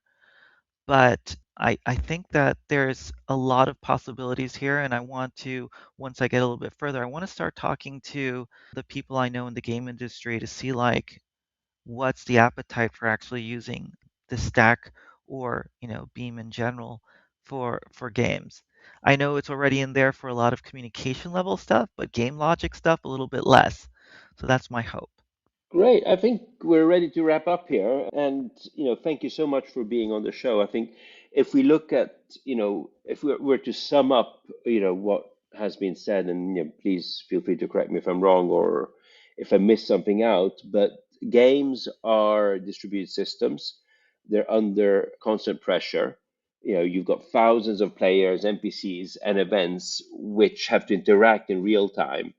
but I think that there's a lot of possibilities here, and I want to, once I get a little bit further, I want to start talking to the people I know in the game industry to see like what's the appetite for actually using the stack, or Beam in general, for games. I know it's already in there for a lot of communication level stuff, but game logic stuff a little bit less. So that's my hope. Great. I think we're ready to wrap up here. And, thank you so much for being on the show. I think if we look at, if we were to sum up, what has been said, and, please feel free to correct me if I'm wrong or if I missed something out, but games are distributed systems. They're under constant pressure. You've got thousands of players, NPCs, and events which have to interact in real time,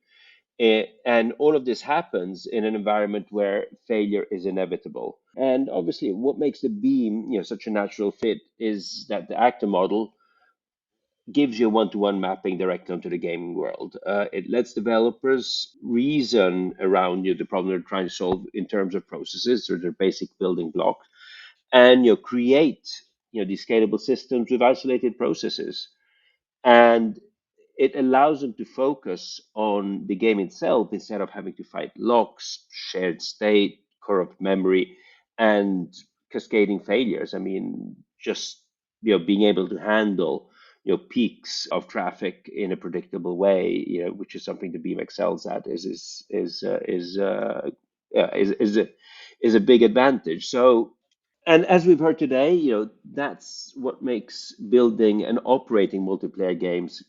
and all of this happens in an environment where failure is inevitable. And obviously, what makes the beam, such a natural fit is that the actor model gives you one-to-one mapping directly onto the gaming world. It lets developers reason around the problem they're trying to solve in terms of processes or their basic building blocks, and create these scalable systems with isolated processes. And it allows them to focus on the game itself instead of having to fight locks, shared state, corrupt memory, and cascading failures. I mean, just being able to handle peaks of traffic in a predictable way, which is something the Beam excels at, yeah, is a big advantage. So, and as we've heard today, that's what makes building and operating multiplayer games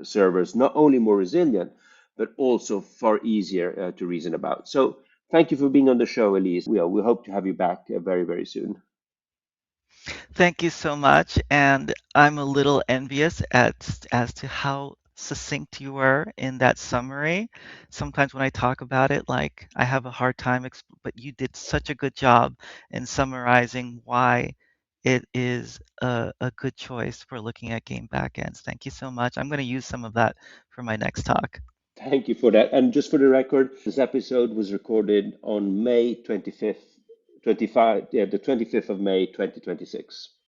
servers not only more resilient, but also far easier to reason about. So thank you for being on the show, Elise. We hope to have you back very, very soon. Thank you so much. And I'm a little envious as to how succinct you were in that summary. Sometimes when I talk about it, like I have a hard time, but you did such a good job in summarizing why it is a good choice for looking at game backends. Thank you so much. I'm going to use some of that for my next talk. Thank you for that. And just for the record, this episode was recorded on May 25th, 25, yeah, the 25th of May, 2026.